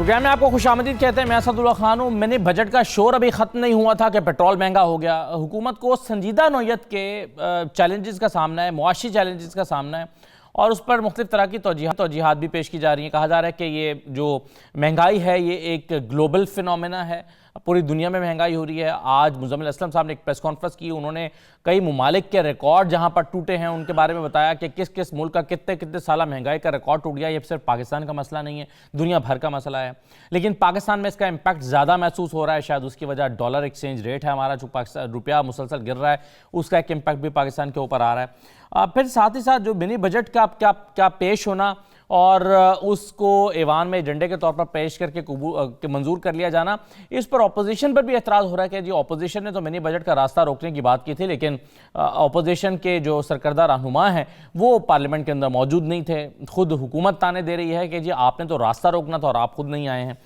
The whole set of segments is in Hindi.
प्रोग्राम में आपको खुशामदीद कहते हैं। मैं असदुल्ला खान हूँ। मिनी बजट का शोर अभी ख़त्म नहीं हुआ था कि पेट्रोल महंगा हो गया। हुकूमत को संजीदा नौयत के चैलेंजेस का सामना है, मुआशी चैलेंजेस का सामना है और उस पर मुख्तलिफ तरह की तौजीहात भी पेश की जा रही हैं। कहा जा रहा है कि ये जो महंगाई है ये एक ग्लोबल फिनोमेना है, पूरी दुनिया में महंगाई हो रही है। आज मुज़म्मिल असलम साहब ने एक प्रेस कॉन्फ्रेंस की, उन्होंने कई मुमालिक के रिकॉर्ड जहां पर टूटे हैं उनके बारे में बताया कि किस किस मुल्क का कितने कितने साल महंगाई का रिकॉर्ड टूट गया। ये सिर्फ पाकिस्तान का मसला नहीं है, दुनिया भर का मसला है, लेकिन पाकिस्तान में इसका इम्पैक्ट ज़्यादा महसूस हो रहा है। शायद उसकी वजह डॉलर एक्सचेंज रेट है हमारा, जो पाकिस्तान रुपया मुसलसल गिर रहा है, उसका एक इम्पैक्ट भी पाकिस्तान के ऊपर आ रहा है। फिर साथ ही साथ जो मिनी बजट का क्या पेश होना और उसको ईवान में एजेंडे के तौर पर पेश करके मंजूर कर लिया जाना, इस पर अपोजिशन पर भी एतराज़ हो रहा है कि जी अपोजिशन ने तो मिनी बजट का रास्ता रोकने की बात की थी, लेकिन अपोजिशन के जो सरकर्दा रहनुमा हैं वो पार्लियामेंट के अंदर मौजूद नहीं थे। खुद हुकूमत ताने दे रही है कि जी आपने तो रास्ता रोकना था और आप खुद नहीं आए हैं।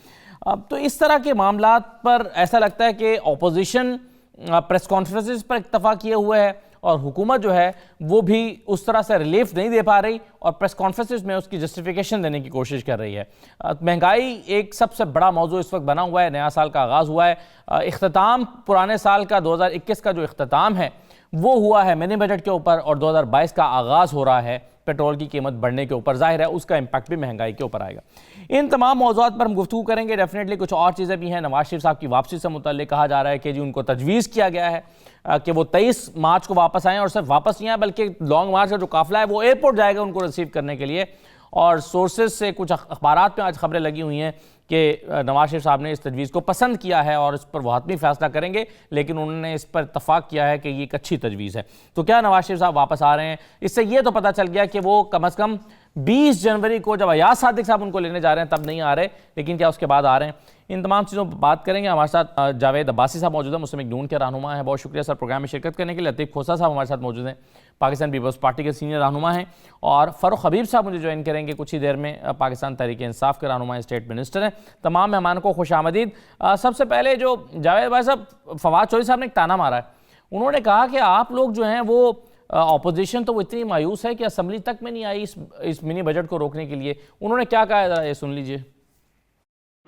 अब तो इस तरह के मामलात पर ऐसा लगता है कि अपोजिशन प्रेस कॉन्फ्रेंसेस पर इत्तफाक किए हुए है और हुकूमत जो है वो भी उस तरह से रिलीफ नहीं दे पा रही और प्रेस कॉन्फ्रेंसेस में उसकी जस्टिफिकेशन देने की कोशिश कर रही है। महंगाई एक सबसे बड़ा मौजू इस वक्त बना हुआ है। नया साल का आगाज़ हुआ है, इख्तिताम पुराने साल का 2021 का जो इख्तिताम है वो हुआ है मिनी बजट के ऊपर और 2022 का आगाज़ हो रहा है पेट्रोल की कीमत बढ़ने के ऊपर। जाहिर है उसका इम्पैक्ट भी महंगाई के ऊपर आएगा। इन तमाम मौज़ूआत पर हम गुफ्तगू करेंगे। डेफिनेटली कुछ और चीज़ें भी हैं। नवाज शरीफ साहब की वापसी से मुतल्लिक कहा जा रहा है कि जी उनको तजवीज़ किया गया है कि वो 23 मार्च को वापस आएँ और सिर्फ वापस नहीं आए बल्कि लॉन्ग मार्च का जो काफिला है वो एयरपोर्ट जाएगा उनको रिसीव करने के लिए। और सोर्सेज से कुछ अखबारात में आज खबरें लगी हुई हैं कि नवाज शरीफ साहब ने इस तजवीज़ को पसंद किया है और इस पर वो हतमी फैसला करेंगे, लेकिन उन्होंने इस पर इत्तफाक किया है कि ये एक अच्छी तजवीज़ है। तो क्या नवाज शरीफ साहब वापस आ रहे हैं? इससे ये तो पता चल गया कि वो कम अज़ कम 20 जनवरी को जब अयाज सादिक साहब उनको लेने जा रहे हैं तब नहीं आ रहे, लेकिन क्या उसके बाद आ रहे हैं? इन तमाम चीज़ों पर बात करेंगे। हमारे साथ जावेद अब्बासी साहब मौजूद हैं, मुस्लिम लीग नून के रहनुमा हैं। बहुत शुक्रिया सर प्रोग्राम में शिरकत करने के लिए। लतीफ़ खोसा साहब हमारे साथ मौजूद हैं, पाकिस्तान पीपल्स पार्टी के सीनियर रहनुमा हैं। और फ़ारूक हबीब साहब मुझे ज्वाइन करेंगे कुछ ही देर में, पाकिस्तान तहरीक इंसाफ के रहनुमा, स्टेट मिनिस्टर हैं। तमाम मेहमानों को खुशामदीद। सबसे पहले जो जावेद भाई साहब, फवाद चौधरी साहब ने एक ताना मारा है। उन्होंने कहा कि आप लोग जो हैं वो अपोजिशन तो वो इतनी मायूस है कि असम्बली तक में नहीं आई इस मिनी बजट को रोकने के लिए। उन्होंने क्या कहा है, ज़रा ये सुन लीजिए।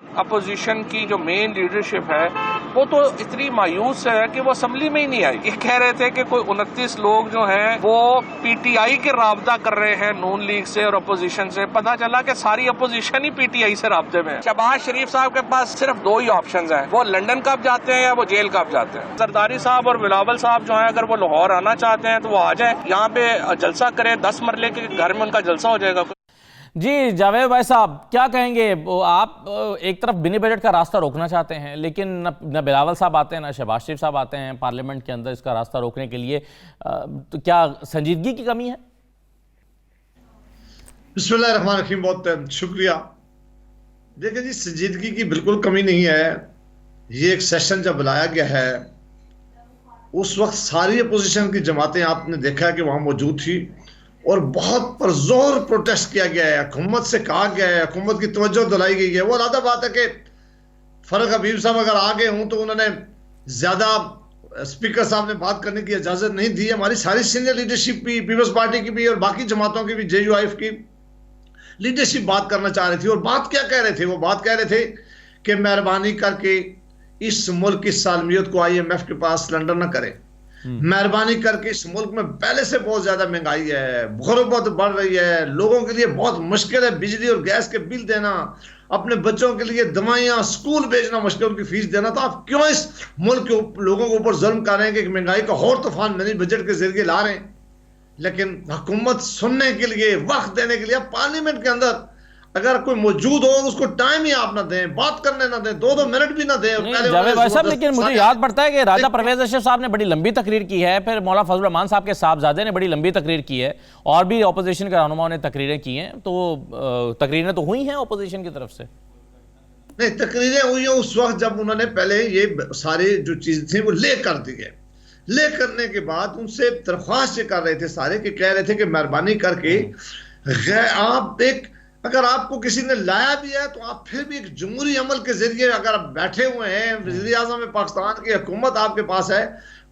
अपोजिशन की जो मेन लीडरशिप है वो तो इतनी मायूस है कि वो असेंबली में ही नहीं आई। ये कह रहे थे कि कोई 29 लोग जो हैं वो पीटीआई के राब्ता कर रहे हैं नून लीग से और अपोजिशन से। पता चला कि सारी अपोजिशन ही पीटीआई से राब्ते में है। शहबाज शरीफ साहब के पास सिर्फ 2 ही ऑप्शंस हैं, वो लंदन कब जाते हैं या वो जेल कब जाते हैं। जरदारी साहब और बिलावल साहब जो है अगर वो लाहौर आना चाहते हैं तो वो आ जाए, यहाँ पे जलसा करें, 10 मरले के घर में उनका जलसा हो जाएगा। जी जावेद भाई साहब क्या कहेंगे? आप एक तरफ मिनी बजट का रास्ता रोकना चाहते हैं, लेकिन न बिलावल साहब आते हैं न शहबाज शरीफ साहब आते हैं पार्लियामेंट के अंदर इसका रास्ता रोकने के लिए, तो क्या संजीदगी की कमी है? बिस्मिल्लाहिर्रहमानिर्रहीम, बहुत शुक्रिया। देखिए जी, संजीदगी की बिल्कुल कमी नहीं है। ये एक सेशन जब बुलाया गया है उस वक्त सारी अपोजिशन की जमातें आपने देखा है कि वहां मौजूद थी और बहुत पुरजोर प्रोटेस्ट किया गया है। हुकूमत से कहा गया है, हुकूमत की तवज्जो दिलाई गई है। वो अलग बात है कि फारूक हबीब साहब अगर आ गए हों तो उन्होंने ज्यादा स्पीकर साहब ने बात करने की इजाजत नहीं दी। हमारी सारी सीनियर लीडरशिप भी, पीपल्स पार्टी की भी और बाकी जमातों की भी, JUIF की लीडरशिप बात करना चाह रही थी। और बात क्या कह रहे थे? वो बात कह रहे थे कि मेहरबानी करके इस मुल्क की सालमियत को IMF के पास सिलेंडर न करें। मेहरबानी करके इस मुल्क में पहले से बहुत ज्यादा महंगाई है, गुर्बत बढ़ रही है, लोगों के लिए बहुत मुश्किल है बिजली और गैस के बिल देना, अपने बच्चों के लिए दवाइयां, स्कूल भेजना मुश्किल, उनकी फीस देना। तो आप क्यों इस मुल्क के लोगों के ऊपर जुल्म कर रहे हैं कि महंगाई का और तूफान मिनी बजट के जरिए ला रहे हैं? लेकिन हुकूमत सुनने के लिए, वक्त देने के लिए, पार्लियामेंट के अंदर अगर कोई मौजूद हो उसको टाइम ही आप ना दें, बात करने ना दें, 2-2 मिनट भी ना दें। जावेद भाई साहब, लेकिन मुझे याद पड़ता है कि राजा परवेज अशरफ साहब ने बड़ी लंबी तकरीर की है, फिर मौला फजल रहमान साहब के साहबजादे ने बड़ी लंबी तकरीर की है और भी अपोजिशन के रहनुमाओं ने तकरीरें की हैं। तो तकरीरें तो हुई हैं अपोजिशन की तरफ से? नहीं, तकरीरें हुई हैं उस वक्त जब उन्होंने पहले ये सारी जो चीज थी वो ले कर दी है। ले करने के बाद उनसे दरख्वास्त कर रहे थे सारे कि कह रहे थे कि मेहरबानी करके आप एक, अगर आपको किसी ने लाया भी है तो आप फिर भी एक जमहूरी अमल के जरिए, अगर आप बैठे हुए हैं, वज़ीर आज़म में पाकिस्तान की हुकूमत आपके पास है,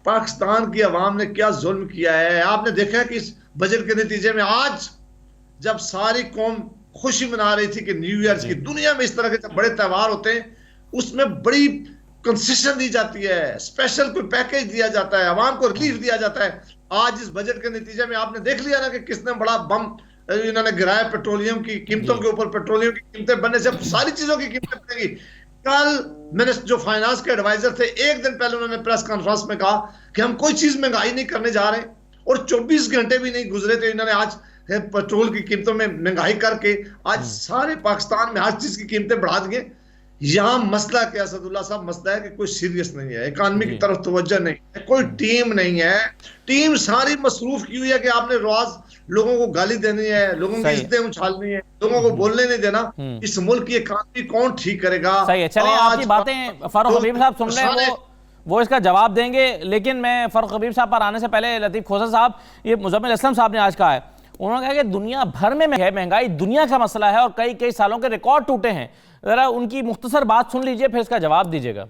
पाकिस्तान की अवाम ने क्या जुल्म किया है आपने देखा है कि इस बजट के नतीजे में आज जब सारी कौम खुशी मना रही थी कि न्यू ईयर की दुनिया में इस तरह के जब बड़े त्योहार होते हैं उसमें बड़ी कंसेशन दी जाती है, स्पेशल कोई पैकेज दिया जाता है, आवाम को रिलीफ दिया जाता है। आज इस बजट के नतीजे में आपने देख लिया ना कि किसने बड़ा बम इन्होंने गिराया पेट्रोलियम की कीमतों के ऊपर। पेट्रोलियम की कीमतें बढ़ने से सारी चीजों की कीमतें बढ़ेंगी। कल मैंने जो फाइनेंस के एडवाइजर थे, एक दिन पहले उन्होंने प्रेस कॉन्फ्रेंस में कहा कि हम कोई चीज महंगाई नहीं करने जा रहे, और 24 घंटे भी नहीं गुजरे थे इन्होंने आज पेट्रोल की कीमतों में महंगाई करके आज सारे पाकिस्तान में हर चीज की कीमतें बढ़ा दी। यहां मसला क्या असदुल्ला साहब, मसला है कि कोई सीरियस नहीं है, इकॉनमी की तरफ तवज्जो नहीं है, कोई टीम नहीं है। टीम सारी मसरूफ की हुई है कि आपने रोज लोगों को गाली देनी है, लोगों की इज्जतें उछालनी है, लोगों को बोलने नहीं देना। इस मुल्क की इकॉनमी कौन ठीक करेगा? सही है, चलिए आपकी बातें फारूक हबीब साहब सुन रहे हैं, वो इसका जवाब देंगे। लेकिन मैं फारूक हबीब साहब पर आने से पहले लतीफ खोसर साहब, ये मुजम्मिल असलम साहब ने आज कहा है, उन्होंने कहा कि दुनिया भर में महंगाई दुनिया का मसला है और कई कई सालों के रिकॉर्ड टूटे हैं। जरा उनकी मुख्तसर बात सुन लीजिए, फिर इसका जवाब दीजिएगा।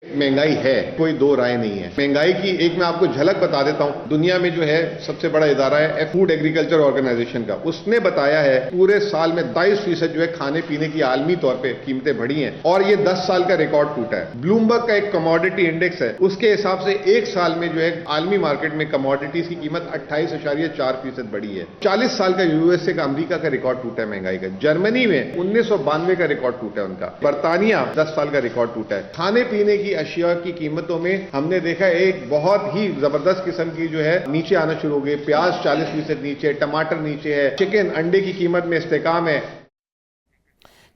महंगाई है, कोई दो राय नहीं है। महंगाई की एक मैं आपको झलक बता देता हूं। दुनिया में जो है सबसे बड़ा इदारा है फूड एग्रीकल्चर ऑर्गेनाइजेशन का, उसने बताया है पूरे साल में 22% जो है खाने पीने की आलमी तौर पे कीमतें बढ़ी हैं और ये 10 साल का रिकॉर्ड टूटा है। ब्लूमबर्ग का एक कमोडिटी इंडेक्स है, उसके हिसाब से एक साल में जो है आलमी मार्केट में कमोडिटीज की कीमत 28.4% बढ़ी है। 40 साल का यूएसए का, अमरीका का रिकॉर्ड टूटा है महंगाई का। जर्मनी में 1992 का रिकॉर्ड टूटा है उनका। बर्तानिया 10 साल का रिकॉर्ड टूटा है। खाने पीने की अशिया की कीमतों में हमने देखा एक बहुत ही जबरदस्त किस्म की जो है नीचे आना शुरू हो गई। प्याज 40% नीचे, टमाटर नीचे है, चिकन अंडे की कीमत में इस्तेकाम है।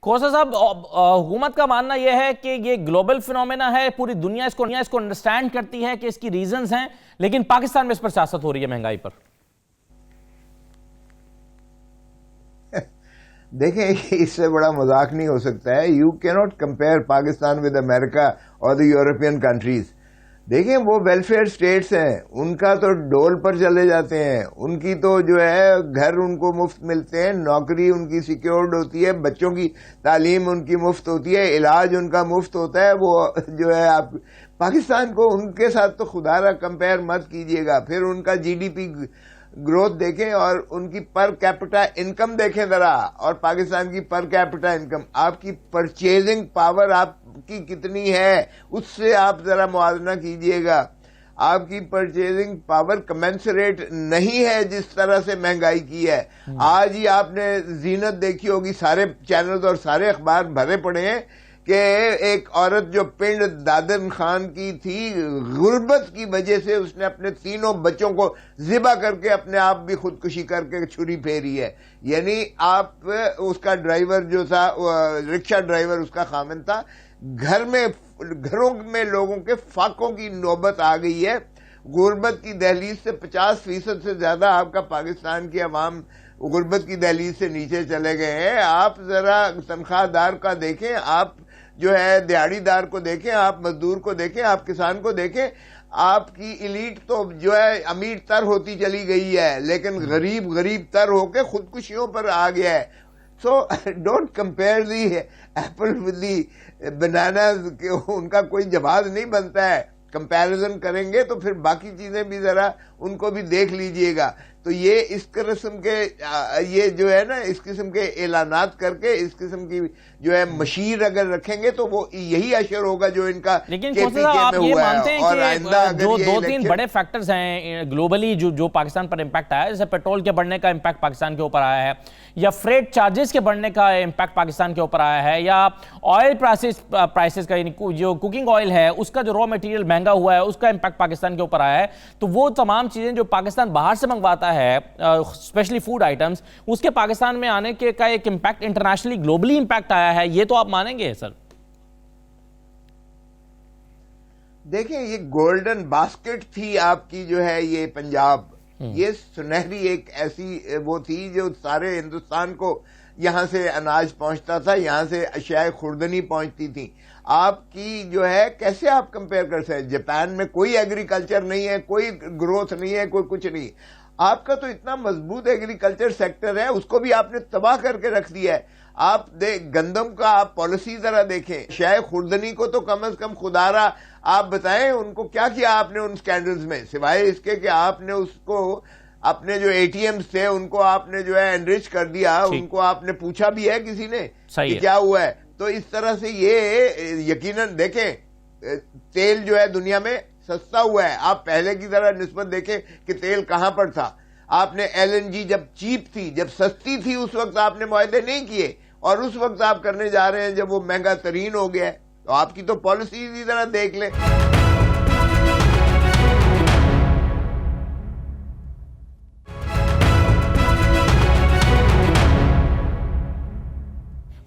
खोसर साहब, हुकूमत का मानना यह है कि ये ग्लोबल फिनोमेना है, पूरी दुनिया इसको अंडरस्टैंड करती है कि इसकी रीजंस हैं, लेकिन पाकिस्तान में इस पर सियासत हो रही है महंगाई पर। देखें, इससे बड़ा मजाक नहीं हो सकता है। You can not compare Pakistan with America और द यूरोपियन कंट्रीज। देखें, वो वेलफेयर स्टेट्स हैं, उनका तो डोल पर चले जाते हैं, उनकी तो जो है घर उनको मुफ्त मिलते हैं, नौकरी उनकी सिक्योर्ड होती है, बच्चों की तालीम उनकी मुफ्त होती है, इलाज उनका मुफ्त होता है। वो जो है, आप पाकिस्तान को उनके साथ तो खुदारा कंपेयर मत कीजिएगा। फिर उनका जीडीपी ग्रोथ देखें और उनकी पर कैपिटा इनकम देखें जरा, और पाकिस्तान की पर कैपिटा इनकम, आपकी परचेजिंग पावर आपकी कितनी है उससे आप जरा मुआवजा कीजिएगा। आपकी परचेजिंग पावर कमेंसरेट नहीं है जिस तरह से महंगाई की है। आज ही आपने जीनत देखी होगी, सारे चैनल्स और सारे अखबार भरे पड़े हैं कि एक औरत जो पिंड दादन खान की थी, गुर्बत की वजह से उसने अपने तीनों बच्चों को ज़िबा करके अपने आप भी खुदकुशी करके छुरी फेरी है। यानी आप, उसका ड्राइवर जो था, रिक्शा ड्राइवर उसका खामिन था। घरों में लोगों के फाकों की नौबत आ गई है। गुर्बत की दहलीज से 50% से ज्यादा आपका पाकिस्तान की अवाम गुर्बत की दहलीज से नीचे चले गए हैं। आप जरा तनख्वाहदार का देखें, आप जो है दिहाड़ीदार को देखें, आप मजदूर को देखें, आप किसान को देखें। आपकी इलीट तो जो है अमीर तर होती चली गई है, लेकिन गरीब तर होके खुदकुशियों पर आ गया है। So don't compare the apple with the banana, उनका कोई जवाब नहीं बनता है। कंपैरिजन करेंगे तो फिर बाकी चीजें भी जरा उनको भी देख लीजिएगा। तो ये इस किस्म के ये जो है ना, इस किस्म के ऐलानात करके इस किस्म की जो है मशीर अगर रखेंगे तो वो यही असर होगा जो इनका लेकिन आप ये मानते हैं कि जो 2-3 बड़े फैक्टर्स हैं ग्लोबली जो पाकिस्तान पर इम्पैक्ट आया है, जैसे पेट्रोल के बढ़ने का इम्पैक्ट पाकिस्तान के ऊपर आया है, या फ्रेट चार्जेस के बढ़ने का इम्पैक्ट पाकिस्तान के ऊपर आया है, या ऑयल प्राइसेस का, यानी जो कुकिंग ऑयल है उसका जो रॉ मटेरियल महंगा हुआ है उसका इम्पैक्ट पाकिस्तान के ऊपर आया है। तो वो तमाम चीजें जो पाकिस्तान बाहर से मंगवाता है, स्पेशली फूड आइटम्स, उसके पाकिस्तान में आने के का एक इम्पैक्ट इंटरनेशनली ग्लोबली इम्पैक्ट आया है। ये तो आप मानेंगे सर? देखिए, ये गोल्डन बास्केट थी आपकी जो है ये पंजाब, ये सुनहरी एक ऐसी वो थी जो सारे हिंदुस्तान को यहां से अनाज पहुंचता था, यहां से अशियाए खुर्दनी पहुंचती थी। आपकी जो है कैसे आप कंपेयर कर सकते हैं? जापान में कोई एग्रीकल्चर नहीं है, कोई ग्रोथ नहीं है, कोई कुछ नहीं। आपका तो इतना मजबूत एग्रीकल्चर सेक्टर है, उसको भी आपने तबाह करके रख दिया है। आप गंदम का आप पॉलिसी जरा देखें, शायद खुर्दनी को तो कम से कम खुदारा आप बताएं उनको क्या किया आपने उन स्कैंडल्स में, सिवाय इसके कि आपने उसको अपने जो एटीएम्स थे उनको आपने जो है एनरिच कर दिया, उनको आपने पूछा भी है किसी ने कि क्या हुआ है? तो इस तरह से ये यकीनन देखें, तेल जो है दुनिया में सस्ता हुआ है। आप पहले की तरह निस्बत देखें कि तेल कहां पर था। आपने एलएनजी जब चीप थी, जब सस्ती थी, उस वक्त आपने मुआहदे नहीं किए, और उस वक्त आप करने जा रहे हैं जब वो महंगा तरीन हो गया है। तो आपकी तो पॉलिसी इसी तरह देख ले।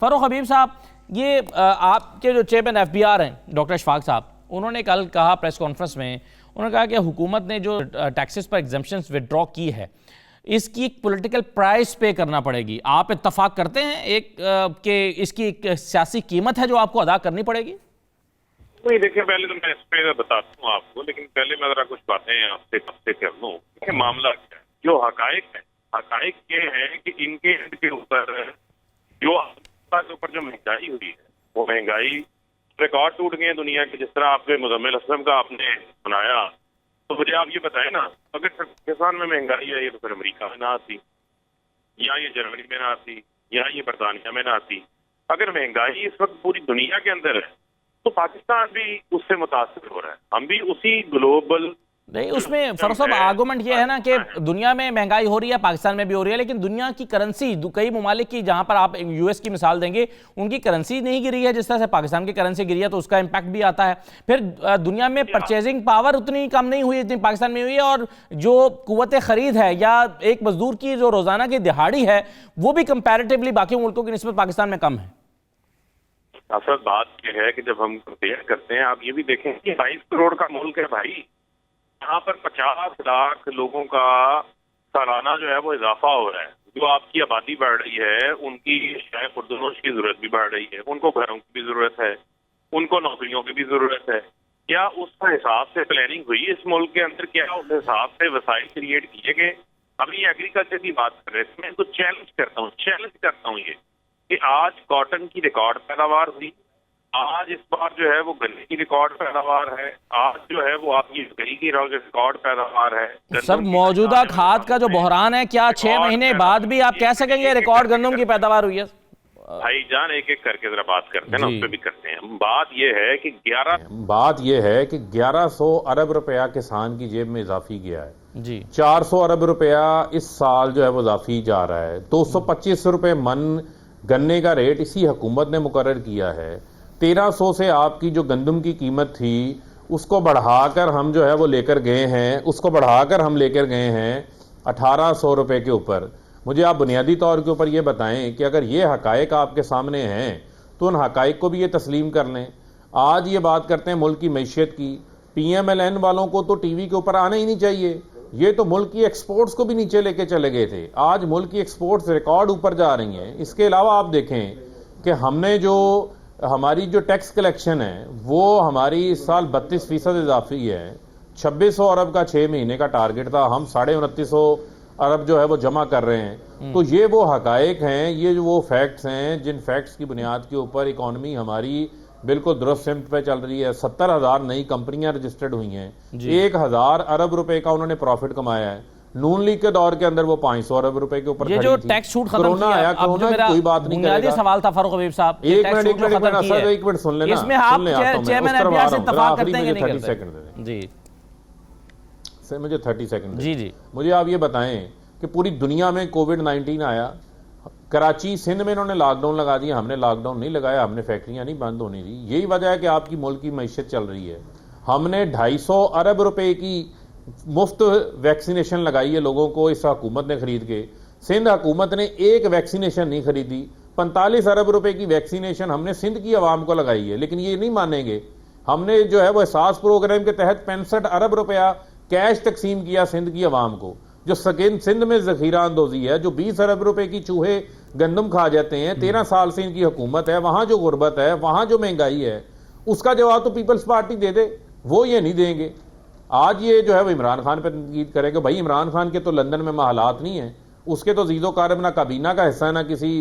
फारूक हबीब साहब, ये आपके जो चेयरमैन एफबीआर हैं डॉक्टर अशफाक साहब, उन्होंने कल कहा प्रेस कॉन्फ्रेंस में, उन्होंने कहा कि हुकूमत ने जो टैक्सेस पर एग्जम्पशंस विड्रॉ की है, इसकी एक पॉलिटिकल प्राइस पे करना पड़ेगी। आप इत्तफाक करते हैं कि इसकी एक सियासी कीमत है जो आपको अदा करनी पड़ेगी? नहीं, देखिए, पहले तो मैं इस पे बताता हूँ आपको, लेकिन पहले मैं जरा कुछ बातें आपसे कर लूँ कि मामला क्या है। जो हकायक है, हकायक ये है कि इनके के ऊपर जो महंगाई हुई है, वो महंगाई रिकॉर्ड टूट गए दुनिया के। जिस तरह आपके मुजम्मिल असलम का आपने सुनाया, तो मुझे आप ये बताएं ना, अगर पाकिस्तान में महंगाई आई तो फिर अमेरिका में ना आती, या ये जर्मनी में ना आती, या ये बरतानिया में ना आती। अगर महंगाई इस वक्त पूरी दुनिया के अंदर है तो पाकिस्तान भी उससे मुतासिर हो रहा है। हम भी उसी ग्लोबल नहीं, उसमें फरूख साहब आर्गूमेंट ये है ना कि दुनिया में महंगाई हो रही है, पाकिस्तान में भी हो रही है, लेकिन दुनिया की करेंसी, कई ममालिक की, जहां पर आप यूएस की मिसाल देंगे, उनकी करेंसी नहीं गिरी है जिस तरह से पाकिस्तान की करेंसी गिरी है, तो उसका इम्पैक्ट भी आता है। फिर दुनिया में परचेजिंग पावर उतनी कम नहीं हुई जितनी पाकिस्तान में हुई है, और जो कुव्वत खरीद है या एक मजदूर की जो रोजाना की दिहाड़ी है, वो भी कंपैरेटिवली बाकी मुल्कों की निस्बत पाकिस्तान में कम है। असल बात यह है कि जब हम कंपेयर करते हैं, आप ये भी देखें कि 22 करोड़ का मुल्क है भाई, यहाँ पर 50 लाख लोगों का सालाना जो है वो इजाफा हो रहा है। जो आपकी आबादी बढ़ रही है, उनकी शायद खुर्दनोश की जरूरत भी बढ़ रही है, उनको घरों की भी जरूरत है, उनको नौकरियों की भी जरूरत है। क्या उस हिसाब से प्लानिंग हुई इस मुल्क के अंदर? क्या उस हिसाब से वसाइल क्रिएट किए गए? अभी एग्रीकल्चर की बात कर रहे थे, मैं इसको चैलेंज करता हूँ ये कि आज कॉटन की रिकॉर्ड पैदावार हुई, आज इस बार जो है वो गन्ने की रिकॉर्ड पैदावार है, आज जो है वो आपकी गन्ने की रिकॉर्ड पैदावार है। सर, मौजूदा खाद का जो बहरान है, क्या 6 महीने बाद भी आप कह सकेंगे रिकॉर्ड गंदम की पैदावार हुई है? भाईजान, एक एक करके जरा बात करते हैं ना, उस पर भी करते हैं। बात यह है कि 1100 अरब रुपया किसान की जेब में इजाफी गया है जी। 400 अरब रुपया इस साल जो है वो इजाफी जा रहा है। 225 रुपए मन गन्ने का रेट इसी हुकूमत ने मुकर्रर किया है। 1300 से आपकी जो गंदम की कीमत थी उसको बढ़ाकर हम जो है वो लेकर गए हैं, 1800 रुपए के ऊपर। मुझे आप बुनियादी तौर के ऊपर ये बताएं कि अगर ये हकायक आपके सामने हैं तो उन हकायक को भी ये तस्लीम कर लें। आज ये बात करते हैं मुल्क की मैशियत की, PMLN वालों को तो टीवी के ऊपर आना ही नहीं चाहिए। ये तो मुल्क की एक्सपोर्ट्स को भी नीचे लेके चले गए थे, आज मुल्क की एक्सपोर्ट्स रिकॉर्ड ऊपर जा रही हैं। इसके अलावा आप देखें कि हमारी जो टैक्स कलेक्शन है वो हमारी इस साल 32% इजाफी है। 2600 अरब का 6 महीने का टारगेट था, हम 2950 अरब जो है वो जमा कर रहे हैं। तो ये वो हकायक हैं, ये जो वो फैक्ट्स हैं जिन फैक्ट्स की बुनियाद के ऊपर इकॉनमी हमारी बिल्कुल दुरुस्त सिमत पे चल रही है। 70,000 नई कंपनियां रजिस्टर्ड हुई हैं, 1000 अरब रुपए का उन्होंने प्रॉफिट कमाया है। नून लीग के दौर के अंदर वो 500 अरब रुपए के ऊपर ये जो टैक्स छूट खत्म कोरोना आया, कोरोना की कोई बात नहीं करेगा। सवाल था फारूक हबीब साहब, एक मिनट सुन लेना, इसमें आप चेयरमैन एफबीआर से इत्तेफाक करते हैं कि नहीं करते? 30 सेकंड जी सर, मुझे 30 सेकंड जी। मुझे आप ये बताएं कि पूरी दुनिया में कोविड-19 आया, कराची सिंध में इन्होंने लॉकडाउन लगा दिया, हमने लॉकडाउन नहीं लगाया, हमने फैक्ट्रियां नहीं बंद होने दी। यही वजह है कि आपकी मुल्क की मैशियत चल रही है। हमने 250 अरब रुपए की मुफ्त वैक्सीनेशन लगाई है लोगों को इस हुकूमत ने खरीद के। सिंध हुकूमत ने एक वैक्सीनेशन नहीं खरीदी, 45 अरब रुपए की वैक्सीनेशन हमने सिंध की आवाम को लगाई है। लेकिन ये नहीं मानेंगे, हमने जो है वो एहसास प्रोग्राम के तहत 65 अरब रुपया कैश तकसीम किया सिंध की आवाम को। जो सिंध में जखीरा अंदोजी है, जो 20 अरब रुपए की चूहे गंदम खा जाते हैं, 13 साल से इनकी हुकूमत है, वहां जो गुर्बत है, वहां जो महंगाई है, उसका जवाब तो पीपल्स पार्टी दे दे, वो ये नहीं देंगे। आज ये जो है वो इमरान खान पर तनकीद करेगा। भाई इमरान खान के तो लंदन में महलात नहीं है, उसके तो जीजो कारब ना काबीना का हिस्सा ना किसी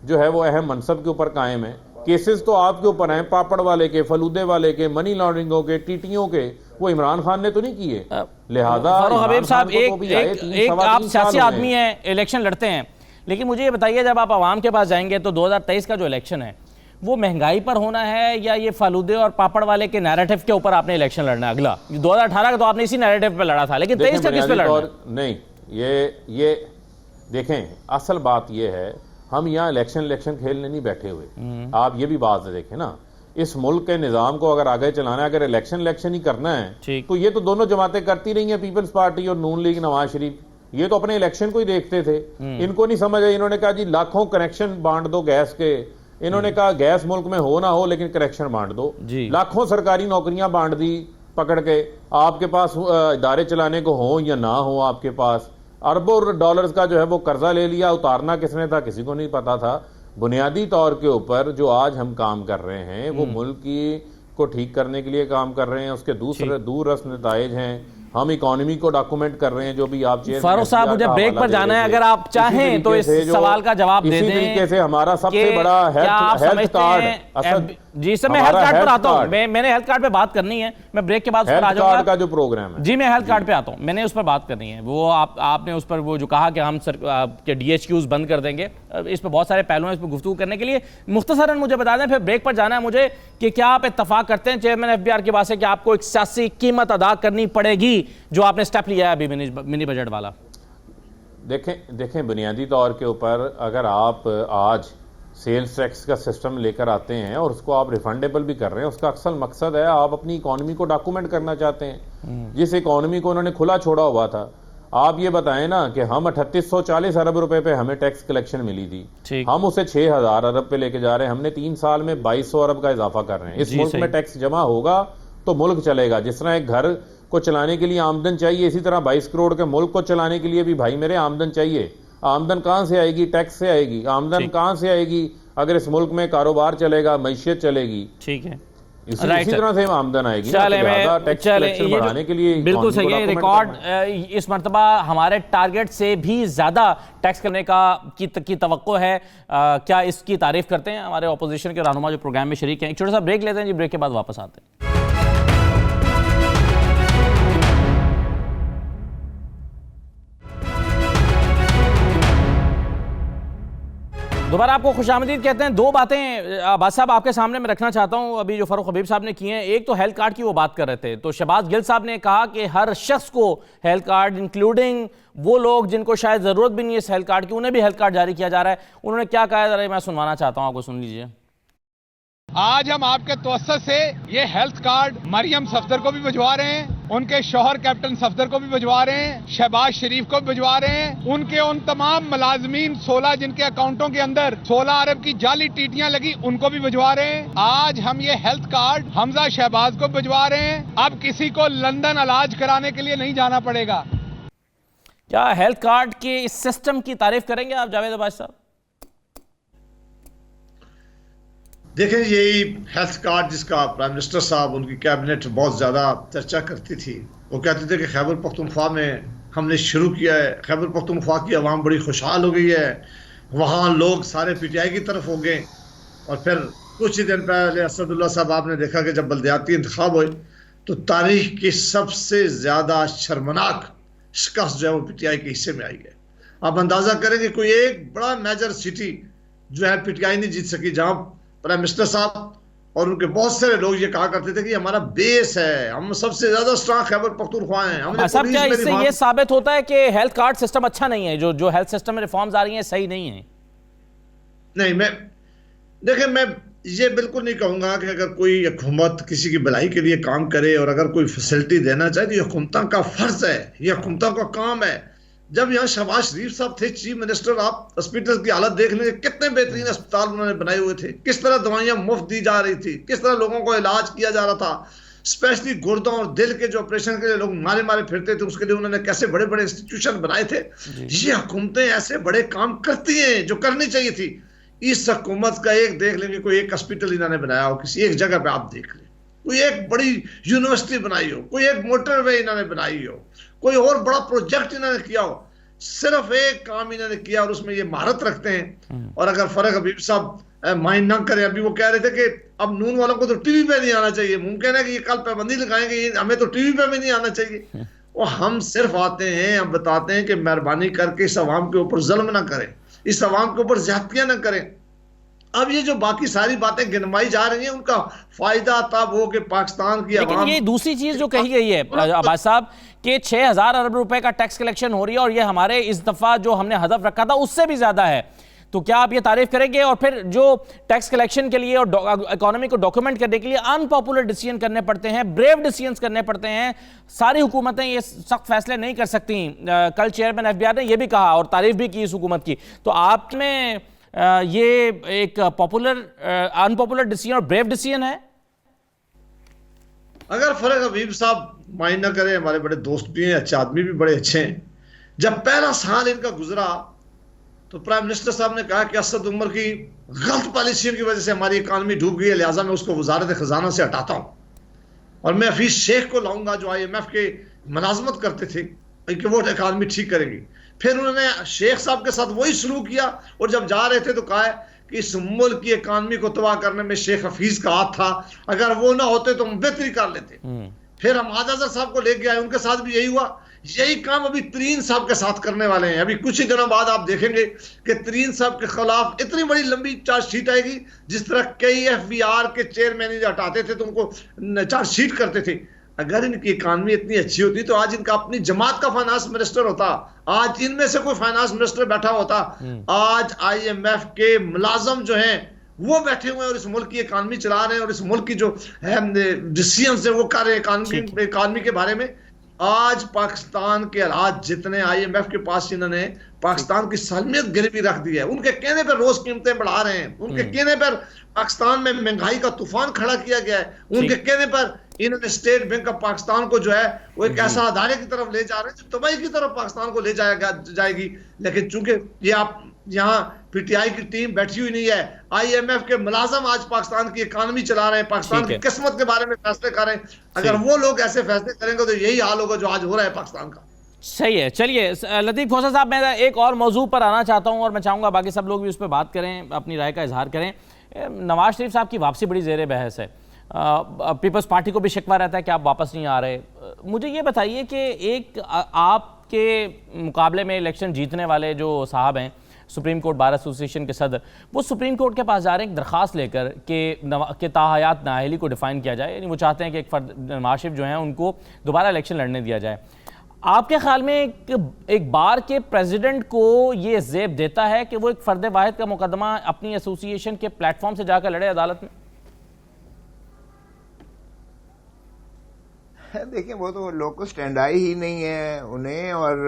जो है वो अहम मनसब के ऊपर कायम है। केसेस तो आपके ऊपर हैं, पापड़ वाले के, फलूदे वाले के, मनी लॉन्ड्रिंगों के, टीटियों के, वो इमरान खान ने तो नहीं किए। लिहाजा फारूक हबीब साहब, इमरान खान को तो भी आए एक आप 3 सियासी साल हुए आदमी हैं, इलेक्शन लड़ते हैं, लेकिन मुझे ये बताइए जब आप आवाम के पास जाएंगे तो 2023 का जो इलेक्शन है वो महंगाई पर होना है या ये फालूदे और पापड़ वाले के नैरेटिव के ऊपर आपने इलेक्शन लड़ना है? अगला 2018 का तो आपने इसी नैरेटिव पे लड़ा था, लेकिन 23 का किस पे लड़ना है? नहीं, ये देखें, असल बात ये है, हम यहाँ इलेक्शन खेलने नहीं बैठे हुए। आप ये भी बात देखें ना, इस मुल्क के निजाम को अगर आगे चलाना है, अगर इलेक्शन ही करना है तो ये तो दोनों जमातें करती रही हैं, पीपल्स पार्टी और नून लीग, नवाज शरीफ, ये तो अपने इलेक्शन को ही देखते थे। इनको नहीं समझ आई, इन्होंने कहा जी लाखों कनेक्शन बांट दो गैस के, इन्होंने कहा गैस मुल्क में हो ना हो लेकिन कनेक्शन बांट दो, लाखों सरकारी नौकरियां बांट दी पकड़ के, आपके पास इदारे चलाने को हो या ना हो, आपके पास अरबों डॉलर्स का जो है वो कर्जा ले लिया, उतारना किसने था किसी को नहीं पता था। बुनियादी तौर के ऊपर जो आज हम काम कर रहे हैं वो मुल्क को ठीक करने के लिए काम कर रहे हैं, उसके दूररस नताइज हैं। हम इकोनॉमी को डॉक्यूमेंट कर रहे हैं, जो भी आप चेयर फारूक साहब मुझे ब्रेक पर जाना है, अगर आप चाहें तो इस सवाल का जवाब दे दें। इसी तरीके से हमारा सबसे बड़ा हेल्थ कार्ड, जी सर मैं हेल्थ कार्ड पर आता हूं, मैंने हेल्थ कार्ड पे बात करनी है, मैं ब्रेक के बाद उस पर आ जाऊंगा। का जो प्रोग्राम है, जी मैं हेल्थ कार्ड पे आता हूं, मैंने उस पर बात करनी है। वो आपने उस पर वो जो कहा कि हम के DHQs बंद कर देंगे, इस पर बहुत सारे पहलू हैं, इस पर गुफ्तगू करने के लिए मुख्तसरन मुझे बता दें, फिर ब्रेक पर जाना है मुझे, कि क्या आप इत्तफाक करते हैं चेयरमैन FBR की बात से कि आपको एक सियासी कीमत अदा करनी पड़ेगी जो आपने स्टेप लिया है अभी मिनी बजट वाला? देखें बुनियादी तौर के ऊपर अगर आप आज सेल्स टैक्स का सिस्टम लेकर आते हैं और उसको आप रिफंडेबल भी कर रहे हैं, उसका असल मकसद है आप अपनी इकोनॉमी को डॉक्यूमेंट करना चाहते हैं। जिस इकोनॉमी को उन्होंने खुला छोड़ा हुआ था, आप ये बताएं ना कि हम 3840 अरब रुपए पे हमें टैक्स कलेक्शन मिली थी, हम उसे 6000 अरब पे लेके जा रहे हैं। हमने 3 साल में 2200 अरब का इजाफा कर रहे हैं। इस मुल्क में टैक्स जमा होगा तो मुल्क चलेगा। जिस तरह एक घर को चलाने के लिए आमदन चाहिए, इसी तरह 22 करोड़ के मुल्क को चलाने के लिए भी भाई मेरे आमदन चाहिए। आमदन कहां से आएगी? टैक्स से आएगी। आमदन कहां से आएगी? अगर इस मुल्क में कारोबार चलेगा, मैशियत चलेगी, ठीक है, इसी तरह से आमदन आएगी। टैक्स कलेक्शन बढ़ाने के लिए बिल्कुल सही है। रिकॉर्ड इस मर्तबा हमारे टारगेट से भी ज्यादा टैक्स करने की तवक्को है। क्या इसकी तारीफ करते हैं हमारे ऑपोजिशन के रहनुमा जो प्रोग्राम में शरीक हैं? एक छोटा सा ब्रेक लेते हैं जी, ब्रेक के बाद वापस आते हैं। दोबारा आपको खुशामदीद कहते हैं। 2 बातें बात साहब आपके सामने मैं रखना चाहता हूं, अभी जो फारूक हबीब साहब ने की हैं। एक तो हेल्थ कार्ड की वो बात कर रहे थे, तो शहबाज गिल साहब ने कहा कि हर शख्स को हेल्थ कार्ड, इंक्लूडिंग वो लोग जिनको शायद ज़रूरत भी नहीं है इस हेल्थ कार्ड की, उन्हें भी हेल्थ कार्ड जारी किया जा रहा है। उन्होंने क्या कहा, जरा मैं सुनवाना चाहता हूँ, आपको सुन लीजिए। आज हम आपके तवज्जुह से ये हेल्थ कार्ड मरियम सफदर को भी भिजवा रहे हैं, उनके शौहर कैप्टन सफदर को भी भिजवा रहे हैं, शहबाज शरीफ को भी भिजवा रहे हैं, उनके उन तमाम मुलाजमीन 16 जिनके अकाउंटों के अंदर 16 अरब की जाली टीटियां लगी उनको भी भिजवा रहे हैं। आज हम ये हेल्थ कार्ड हमजा शहबाज को भिजवा रहे हैं। अब किसी को लंदन इलाज कराने के लिए नहीं जाना पड़ेगा। क्या हेल्थ कार्ड के इस सिस्टम की तारीफ करेंगे आप जावेद अब्बास साहब? देखें, यही हेल्थ कार्ड जिसका प्राइम मिनिस्टर साहब, उनकी कैबिनेट बहुत ज़्यादा चर्चा करती थी। वो कहते थे कि खैबर पख्तूनख्वा में हमने शुरू किया है, खैबर पख्तूनख्वा की आवाम बड़ी खुशहाल हो गई है, वहाँ लोग सारे PTI की तरफ हो गए। और फिर कुछ ही दिन पहले असदुल्ला साहब आपने देखा कि जब बल्दियाती इंतखाब हुए तो तारीख की सबसे ज़्यादा शर्मनाक शिकस्त जो है वो PTI के हिस्से में आई है। आप अंदाज़ा करें कि कोई एक बड़ा मेजर सिटी जो है PTI नहीं जीत सकी, जहाँ प्राइम मिनिस्टर साहब और उनके बहुत सारे लोग ये कहा करते थे कि हमारा बेस है, हम सबसे ज्यादा स्ट्रांग खैबर पख्तूनख्वा हैं। क्या इससे ये साबित होता है कि हेल्थ कार्ड सिस्टम अच्छा नहीं है, जो हेल्थ सिस्टम में रिफॉर्म्स आ रही हैं सही नहीं है? नहीं, मैं ये बिल्कुल नहीं कहूंगा कि अगर कोई हुकूमत किसी की भलाई के लिए काम करे और अगर कोई फैसिलिटी देना चाहे तो ये हुकूमत का फर्ज है, ये हुकूमत का काम है। जब यहाँ शहबाज शरीफ साहब थे चीफ मिनिस्टर, आप हॉस्पिटल की हालत देख लें, कितने बेहतरीन अस्पताल उन्होंने बनाए हुए थे, किस तरह दवाइयाँ मुफ्त दी जा रही थी, किस तरह लोगों को इलाज किया जा रहा था। स्पेशली गुर्दों और दिल के जो ऑपरेशन के लिए लोग मारे मारे फिरते थे, उसके लिए उन्होंने कैसे बड़े बड़े इंस्टीट्यूशन बनाए थे। ये हुकूमतें ऐसे बड़े काम करती हैं जो करनी चाहिए थी। इस हुकूमत का एक देख लेंगे, कोई एक हॉस्पिटल इन्होंने बनाया हो किसी एक जगह पे, आप देख लें, कोई एक बड़ी यूनिवर्सिटी बनाई हो, कोई एक मोटरवे इन्होंने बनाई हो, कोई और बड़ा प्रोजेक्ट इन्होंने किया हो। सिर्फ एक काम इन्होंने किया और उसमें ये महारत रखते हैं। और अगर फरक हबीब साहब माइंड ना करें। अभी वो कह रहे थे कि अब नून वालों को तो टीवी पे नहीं आना चाहिए, मुमकिन है कि ये कल पाबंदी लगाएंगे, हमें तो टीवी पे भी नहीं आना चाहिए। और हम सिर्फ आते हैं, हम बताते हैं कि मेहरबानी करके इस अवाम के ऊपर जुल्म ना करें, इस अवाम के ऊपर ज्यादतियां ना करें। अब ये जो बाकी सारी बातें गिनवाई जा रही हैं, उनका फायदा तब हो कि पाकिस्तान की लेकिन अवाम। ये दूसरी चीज जो कही गई है अब्बास साहब कि 6,000 अरब रुपए का टैक्स कलेक्शन हो रही है और ये हमारे इस दफा जो हमने हदफ रखा था उससे भी ज्यादा है, तो क्या आप ये तारीफ करेंगे? और फिर जो टैक्स कलेक्शन के लिए और इकोनॉमी को डॉक्यूमेंट करने के लिए अनपॉपुलर डिसीजन करने पड़ते हैं, ब्रेव डिसीजंस करने पड़ते हैं, सारी हुकूमतें ये सख्त फैसले नहीं कर सकती। कल चेयरमैन एफबीआर ने ये भी कहा और तारीफ भी की इस हुकूमत की। तो आप में ये एक पॉपुलर अनपॉपुलर डिसीजन और ब्रेव डिसीजन है? अगर फरक हबीब साहब माइंड ना करें, हमारे बड़े दोस्त भी हैं, अच्छे आदमी भी बड़े अच्छे हैं, जब पहला साल इनका गुजरा तो प्राइम मिनिस्टर साहब ने कहा कि असद उमर की गलत पॉलिसियों की वजह से हमारी इकानमी डूब गई है, लिहाजा मैं उसको वजारत खजाना से हटाता हूं और मैं हफीज शेख को लाऊंगा जो IMF के मुलाजमत करते थे कि वो इकानमी ठीक करेगी। फिर उन्होंने शेख साहब के साथ वही शुरू किया और जब जा रहे थे तो कहा कि इस मुल्क की इकानमी को तबाह करने में शेख हफीज का हाथ था, अगर वो ना होते तो हम बेहतरी कर लेते। फिर हम आजाद साहब को लेके आए, उनके साथ भी यही हुआ। यही काम अभी तरीन साहब के साथ करने वाले हैं। अभी कुछ ही दिनों बाद आप देखेंगे कि तरीन साहब के खिलाफ इतनी बड़ी लंबी चार्जशीट आएगी, जिस तरह कई FBR के चेयरमैन हटाते थे तो उनको चार्जशीट करते थे। अगर इनकी इकानमी इतनी अच्छी होती तो आज इनका अपनी जमात का फाइनेंस मिनिस्टर होता, आज इनमें से कोई फाइनेंस मिनिस्टर बैठा होता। आज IMF के मुलाजम जो हैं वो बैठे हुए हैं और इस मुल्क की इकानमी चला रहे हैं और इस मुल्क की जो डिसीजंस है वो कर रहे हैं इकानमी के बारे में। आज पाकिस्तान के हालात जितने IMF के पास इन्होंने पाकिस्तान की सालमियत गिरवी रख दी है, उनके कहने पर रोज कीमतें बढ़ा रहे हैं, उनके कहने पर पाकिस्तान में महंगाई का तूफान खड़ा किया गया है, उनके कहने पर इन्होंने स्टेट बैंक ऑफ पाकिस्तान को जो है वो एक ऐसा अदारे की तरफ ले जा रहे हैं जो तबाही की तरफ पाकिस्तान को ले जाएगी। लेकिन चूंकि ये आप यहाँ PTI की टीम बैठी हुई नहीं है, IMF के मुलाजम आज पाकिस्तान की इकानमी चला रहे हैं, पाकिस्तान की किस्मत के बारे में फैसले कर रहे हैं। अगर वो लोग ऐसे फैसले करेंगे तो यही हाल होगा जो आज हो रहा है पाकिस्तान का। सही है। चलिए लतीफ़ खोसा साहब, मैं एक और मौजू पर आना चाहता हूं और मैं चाहूँगा बाकी सब लोग भी उस पर बात करें, अपनी राय का इजहार करें। नवाज शरीफ साहब की वापसी बड़ी ज़ेर बहस है। पीपल्स पार्टी को भी शिकवा रहता है कि आप वापस नहीं आ रहे। मुझे ये बताइए कि एक आपके मुकाबले में इलेक्शन जीतने वाले जो साहब हैं, सुप्रीम कोर्ट बार एसोसिएशन के सदर, वो सुप्रीम कोर्ट के पास जा रहे हैं एक दरख्वास्त लेकर कि ताहयात नाअहली को डिफ़ाइन किया जाए, यानी वो चाहते हैं कि एक फ़र्द नवाज शरीफ जो हैं उनको दोबारा इलेक्शन लड़ने दिया जाए। आपके ख्याल में एक बार के प्रेसिडेंट को ये ज़ेब देता है कि वो एक फ़र्द वाहिद का मुकदमा अपनी एसोसिएशन के प्लेटफॉर्म से जाकर लड़े अदालत में? देखिए, वो तो लोग को स्टैंड आई ही नहीं है उन्हें। और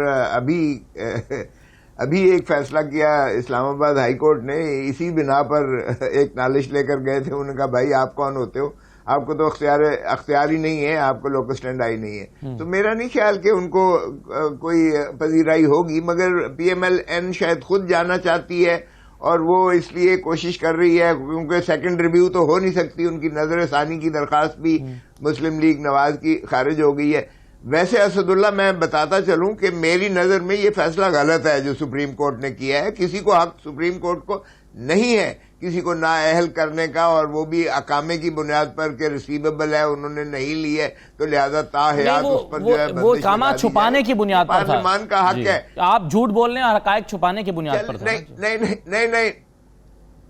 अभी एक फैसला किया इस्लामाबाद हाई कोर्ट ने, इसी बिना पर एक नालिश लेकर गए थे। उन्होंने कहा भाई आप कौन होते हो, आपको तो अख्तियार ही नहीं है, आपको लोकल स्टैंड आई नहीं है। तो मेरा नहीं ख्याल कि उनको कोई पजीराई होगी, मगर PMLN शायद खुद जाना चाहती है और वो इसलिए कोशिश कर रही है क्योंकि सेकंड रिव्यू तो हो नहीं सकती। उनकी नजर सानी की दरखास्त भी मुस्लिम लीग नवाज की खारिज हो गई है। वैसे असदुल्ला, मैं बताता चलूं कि मेरी नजर में ये फैसला गलत है जो सुप्रीम कोर्ट ने किया है। किसी को हक सुप्रीम कोर्ट को नहीं है किसी को नाअहल करने का, और वो भी अकामे की बुनियाद पर के रिसीवेबल है, उन्होंने नहीं ली है तो लिहाजा ताहयात उस पर जो है वो अकामा छुपाने की बुनियाद पर था। पार्लियामान का हक है। आप झूठ बोलने और हकायक छुपाने की बुनियाद पर था।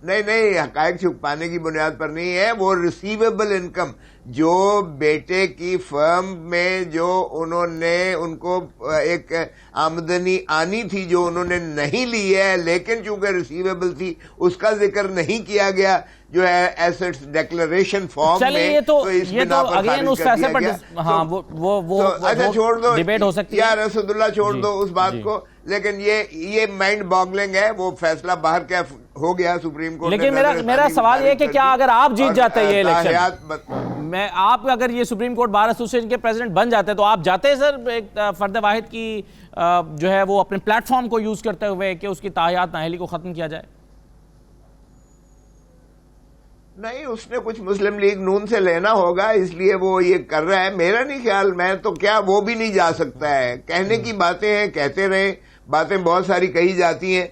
नहीं, हकायक छुपाने की बुनियाद पर नहीं है। वो रिसीवेबल इनकम जो बेटे की फर्म में जो उन्होंने उनको एक आमदनी आनी थी जो उन्होंने नहीं ली है, लेकिन चूंकि रिसीवेबल थी उसका जिक्र नहीं किया गया जो है एसेट्स डिक्लेरेशन फॉर्म में। ये तो अगेन उस फैसले पर हाँ वो अच्छा छोड़ दो, डिबेट हो सकती है यार असदुल्ला, छोड़ दो उस बात को। लेकिन ये माइंड बॉगलिंग है। वो फैसला बाहर क्या हो गया सुप्रीम कोर्ट। लेकिन मेरा सवाल ये है कि क्या अगर आप जीत जाते हैं ये इलेक्शन, आप अगर ये सुप्रीम कोर्ट बार एसोसिएशन के प्रेसिडेंट बन जाते हैं तो आप जाते हैं सर एक फर्द वाहिद की जो है वो अपने प्लेटफॉर्म को यूज करते हुए कि उसकी ताहयात नाअहली को खत्म किया जाए? नहीं, उसने कुछ मुस्लिम लीग नून से लेना होगा इसलिए वो ये कर रहा है। मेरा नहीं ख्याल, मैं तो क्या वो भी नहीं जा सकता है। कहने की बातें हैं, कहते रहे, बातें बहुत सारी कही जाती हैं।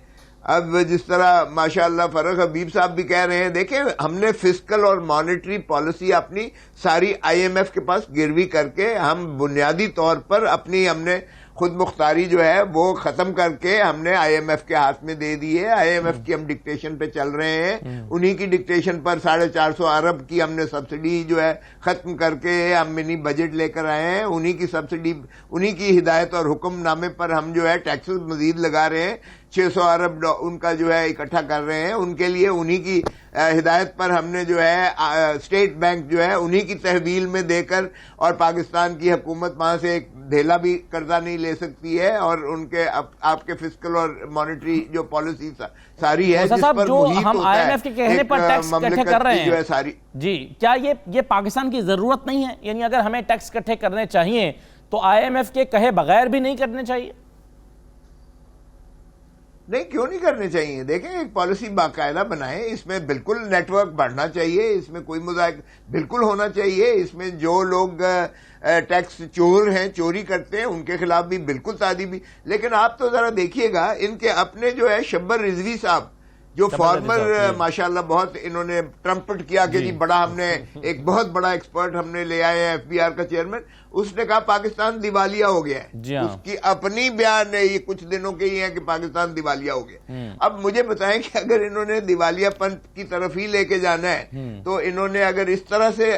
अब जिस तरह माशाअल्लाह फरूख हबीब साहब भी कह रहे हैं, देखें हमने फिस्कल और मॉनेटरी पॉलिसी अपनी सारी IMF के पास गिरवी करके हम बुनियादी तौर पर अपनी हमने खुद मुख्तारी जो है वो खत्म करके हमने IMF के हाथ में दे दी है। IMF की हम डिक्टेशन पे चल रहे हैं, उन्हीं की डिक्टेशन पर 450 अरब की हमने सब्सिडी जो है खत्म करके हम मिनी बजट लेकर आए हैं। उन्हीं की सब्सिडी, उन्हीं की हिदायत और हुक्मनामे पर हम जो है टैक्सेस मजीद लगा रहे हैं। 600 अरब उनका जो है इकट्ठा कर रहे हैं, उनके लिए उन्हीं की हिदायत पर हमने जो है स्टेट बैंक जो है उन्हीं की तहवील में देकर, और पाकिस्तान की हुकूमत वहां से एक ढेला भी कर्जा नहीं ले सकती है, और उनके आपके फिस्कल और मॉनेटरी जो पॉलिसी सारी है जिस पर जो हम IMF के कहने पर टैक्स इकट्ठे कर रहे हैं सारी जी, क्या ये पाकिस्तान की जरूरत नहीं है? यानी अगर हमें टैक्स इकट्ठे करने चाहिए तो IMF के कहे बगैर भी नहीं करने चाहिए? नहीं, क्यों नहीं करने चाहिए? देखें, एक पॉलिसी बाकायदा बनाएं, इसमें बिल्कुल नेटवर्क बढ़ना चाहिए, इसमें कोई मुजाहिर बिल्कुल होना चाहिए। इसमें जो लोग टैक्स चोर हैं, चोरी करते हैं, उनके खिलाफ भी बिल्कुल तादीबी। लेकिन आप तो जरा देखिएगा, इनके अपने जो है शब्बर रिजवी साहब जो फॉर्मर माशाल्लाह बहुत इन्होंने ट्रम्पट किया कि जी बड़ा हमने एक बहुत बड़ा एक्सपर्ट हमने ले आए हैं FBR का चेयरमैन, उसने कहा पाकिस्तान दिवालिया हो गया है। उसकी अपनी बयान है, ये कुछ दिनों के ही है कि पाकिस्तान दिवालिया हो गया। अब मुझे बताएं कि अगर इन्होंने दिवालियापन की तरफ ही लेके जाना है तो इन्होंने अगर इस तरह से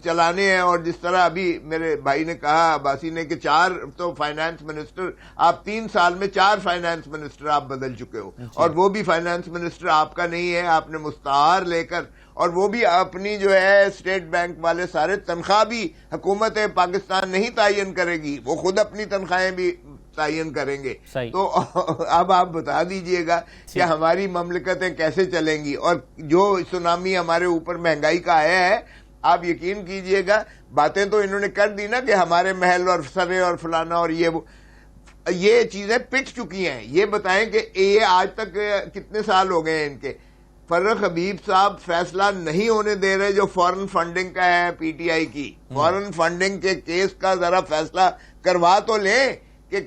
चलाने हैं, और जिस तरह अभी मेरे भाई ने कहा अब्बासी ने कि 4 तो फाइनेंस मिनिस्टर, आप 3 साल में 4 फाइनेंस मिनिस्टर आप बदल चुके हो, और वो भी फाइनेंस मिनिस्टर आपका नहीं है, आपने मुस्तार लेकर, और वो भी अपनी जो है स्टेट बैंक वाले सारे तनख्वाह भी हुकूमत पाकिस्तान नहीं तायन करेगी, वो खुद अपनी तनख्वाहें भी तायन करेंगे। तो अब आप बता दीजिएगा कि हमारी ममलिकतें कैसे चलेंगी। और जो सुनामी हमारे ऊपर महंगाई का आया है, आप यकीन कीजिएगा, बातें तो इन्होंने कर दी ना कि हमारे महल और सरे और फलाना और ये चीजें पिट चुकी हैं। ये बताएं कि ये आज तक कितने साल हो गए हैं इनके। फरूख हबीब साहब फैसला नहीं होने दे रहे जो फॉरेन फंडिंग का है PTI की। फॉरेन फंडिंग के केस का जरा फैसला करवा तो लें कि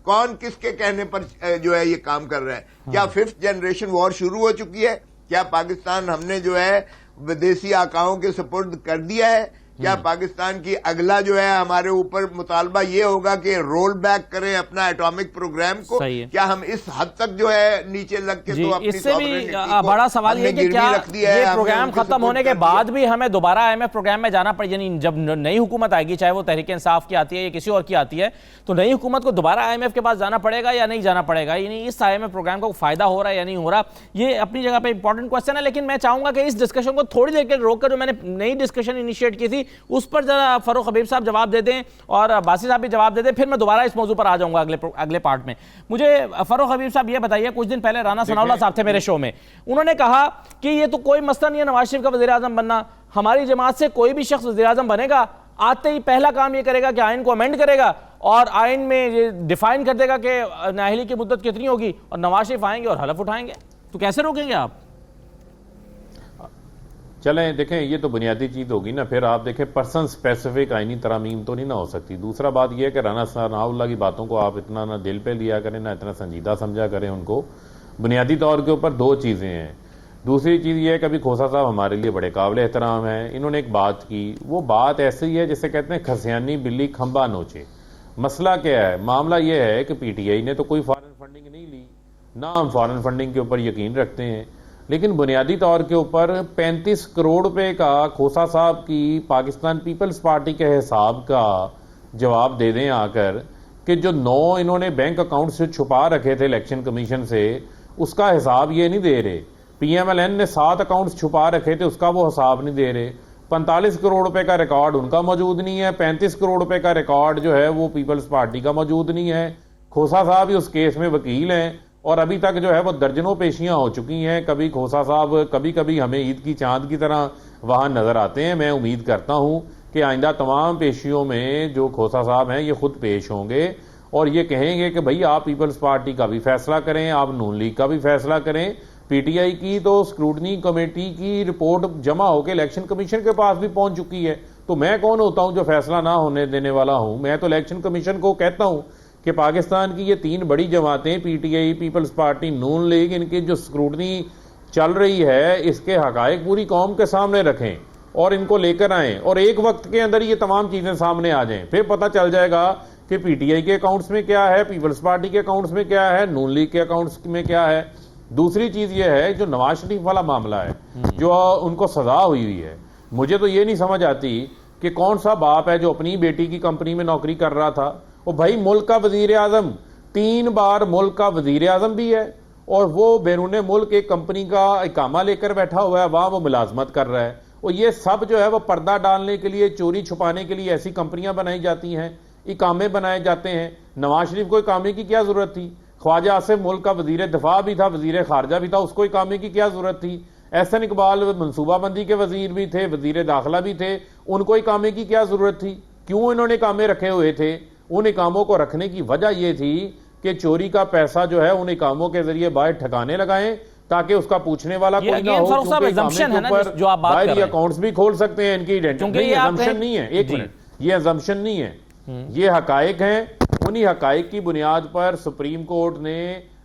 कौन किसके कहने पर जो है ये काम कर रहा है। क्या 5th जनरेशन वॉर शुरू हो चुकी है? क्या पाकिस्तान हमने जो है विदेशी आकाओं के सुपुर्द कर दिया है? क्या पाकिस्तान की अगला जो है हमारे ऊपर मुतालबा ये होगा कि रोल बैक करें अपना एटॉमिक प्रोग्राम को? क्या हम इस हद तक जो है नीचे लग के तो अपनी इससे भी बड़ा सवाल ये कि क्या ये प्रोग्राम खत्म होने के बाद भी हमें दोबारा IMF प्रोग्राम में जाना पड़े? यानी जब नई हुकूमत आएगी, चाहे वो तहरीक इंसाफ की आती है या किसी और की आती है, तो नई हुकूमत को दोबारा IMF के पास जाना पड़ेगा या नहीं जाना पड़ेगा? यानी इस IMF प्रोग्राम का फायदा हो रहा है या नहीं हो रहा? ये अपनी जगह पे इंपॉर्टेंट क्वेश्चन है। लेकिन मैं चाहूंगा कि इस डिस्कशन को थोड़ी देर के रोककर जो मैंने नई डिस्कशन इनिशिएट की थी उस पर जरा फरूख हबीब साहब जवाब दे दें और बासी साहब भी जवाब दे दें, फिर मैं दोबारा इस मौजू पर आ जाऊंगा अगले पार्ट में। मुझे फरूख हबीब साहब ये बताइए, कुछ दिन पहले राना सनाउल्लाह साहब थे मेरे शो में, उन्होंने कहा कि ये तो कोई मसला नहीं है नवाज शरीफ का वजीर आजम बनना, हमारी जमात से कोई भी शख्स वजीर आजम बनेगा आते ही पहला काम ये करेगा कि आइन को अमेंड करेगा और आइन में ये डिफाइन कर देगा कि नाअहली की मुद्दत कितनी होगी, और नवाज शरीफ आएंगे और हलफ उठाएंगे। तो कैसे रोकेंगे आप? चलें देखें, ये तो बुनियादी चीज़ होगी ना। फिर आप देखें पर्सन स्पेसिफिक आइनी तरामीम तो नहीं ना हो सकती। दूसरा बात यह है कि राना सनाउल्लाह की बातों को आप इतना ना दिल पे लिया करें, ना इतना संजीदा समझा करें उनको। बुनियादी तौर के ऊपर 2 चीज़ें हैं। दूसरी चीज़ ये है कि अभी खोसा साहब हमारे लिए बड़े काबिल एहतराम हैं। इन्होंने एक बात की, वो बात ऐसी है जिसे कहते हैं खसियानी बिल्ली खंबा नोचे। मसला क्या है? मामला ये है कि PTI ने तो कोई फॉरेन फंडिंग नहीं ली, ना हम फॉरेन फंडिंग के ऊपर यकीन रखते हैं, लेकिन बुनियादी तौर के ऊपर 35 करोड़ रुपए का खोसा साहब की पाकिस्तान पीपल्स पार्टी के हिसाब का जवाब दे दें आकर कि जो 9 इन्होंने बैंक अकाउंट से छुपा रखे थे इलेक्शन कमीशन से, उसका हिसाब ये नहीं दे रहे। PMLN ने 7 अकाउंट्स छुपा रखे थे, उसका वो हिसाब नहीं दे रहे। 45 करोड़ रुपए का रिकॉर्ड उनका मौजूद नहीं है, 35 करोड़ रुपए का रिकॉर्ड जो है वो पीपल्स पार्टी का मौजूद नहीं है। खोसा साहब ही उस केस में वकील हैं और अभी तक जो है वो दर्जनों पेशियां हो चुकी हैं। कभी खोसा साहब कभी कभी हमें ईद की चांद की तरह वहां नजर आते हैं। मैं उम्मीद करता हूं कि आइंदा तमाम पेशियों में जो खोसा साहब हैं ये खुद पेश होंगे और ये कहेंगे कि भाई आप पीपल्स पार्टी का भी फैसला करें, आप नून लीग का भी फैसला करें। PTI की तो स्क्रूटनी कमेटी की रिपोर्ट जमा होकर इलेक्शन कमीशन के पास भी पहुंच चुकी है, तो मैं कौन होता हूं जो फैसला ना होने देने वाला हूं। मैं तो इलेक्शन कमीशन को कहता हूं कि पाकिस्तान की ये तीन बड़ी जमातें पीटीआई, पीपल्स पार्टी, नून लीग, इनकी जो स्क्रूटनी चल रही है इसके हकायक पूरी कौम के सामने रखें और इनको लेकर आएं और एक वक्त के अंदर ये तमाम चीजें सामने आ जाएं। फिर पता चल जाएगा कि पीटीआई के अकाउंट्स में क्या है, पीपल्स पार्टी के अकाउंट्स में क्या है, नून लीग के अकाउंट्स में क्या है। दूसरी चीज ये है जो नवाज शरीफ वाला मामला है, जो उनको सजा हुई है, मुझे तो ये नहीं समझ आती कि कौन सा बाप है जो अपनी बेटी की कंपनी में नौकरी कर रहा था। वो भाई मुल्क का वजीर आजम, 3 बार मुल्क का वजीर आजम भी है और वो बैरून मुल्क एक कंपनी का इकामा लेकर बैठा हुआ है, वहां वो मुलाजमत कर रहा है। और ये सब जो है वो पर्दा डालने के लिए, चोरी छुपाने के लिए ऐसी कंपनियां बनाई जाती हैं, इकामे बनाए जाते हैं। नवाज शरीफ को इकामे की क्या जरूरत थी? ख्वाजा आसिफ मुल्क का वजीर दिफा भी था, वजीर खारजा भी था, उसको इकामे की क्या जरूरत थी? एहसन इकबाल मनसूबाबंदी के वजीर भी थे, वजीर दाखिला भी थे, उनको इकामे की क्या जरूरत थी? क्यों इन्होंने इकामे रखे हुए थे? उन इकामों को रखने की वजह यह थी कि चोरी का पैसा जो है उन इकामों के जरिए बाहर ठिकाने लगाएं ताकि उसका पूछने वाला कोई ना हो। जो आप बात कर रहे हैं, अकाउंट्स भी खोल सकते हैं इनकी आइडेंटिटी। अजम्पशन नहीं है, एक मिनट, ये अजम्पशन नहीं है, ये हकायक हैं। उन्हीं हकायक की बुनियाद पर सुप्रीम कोर्ट ने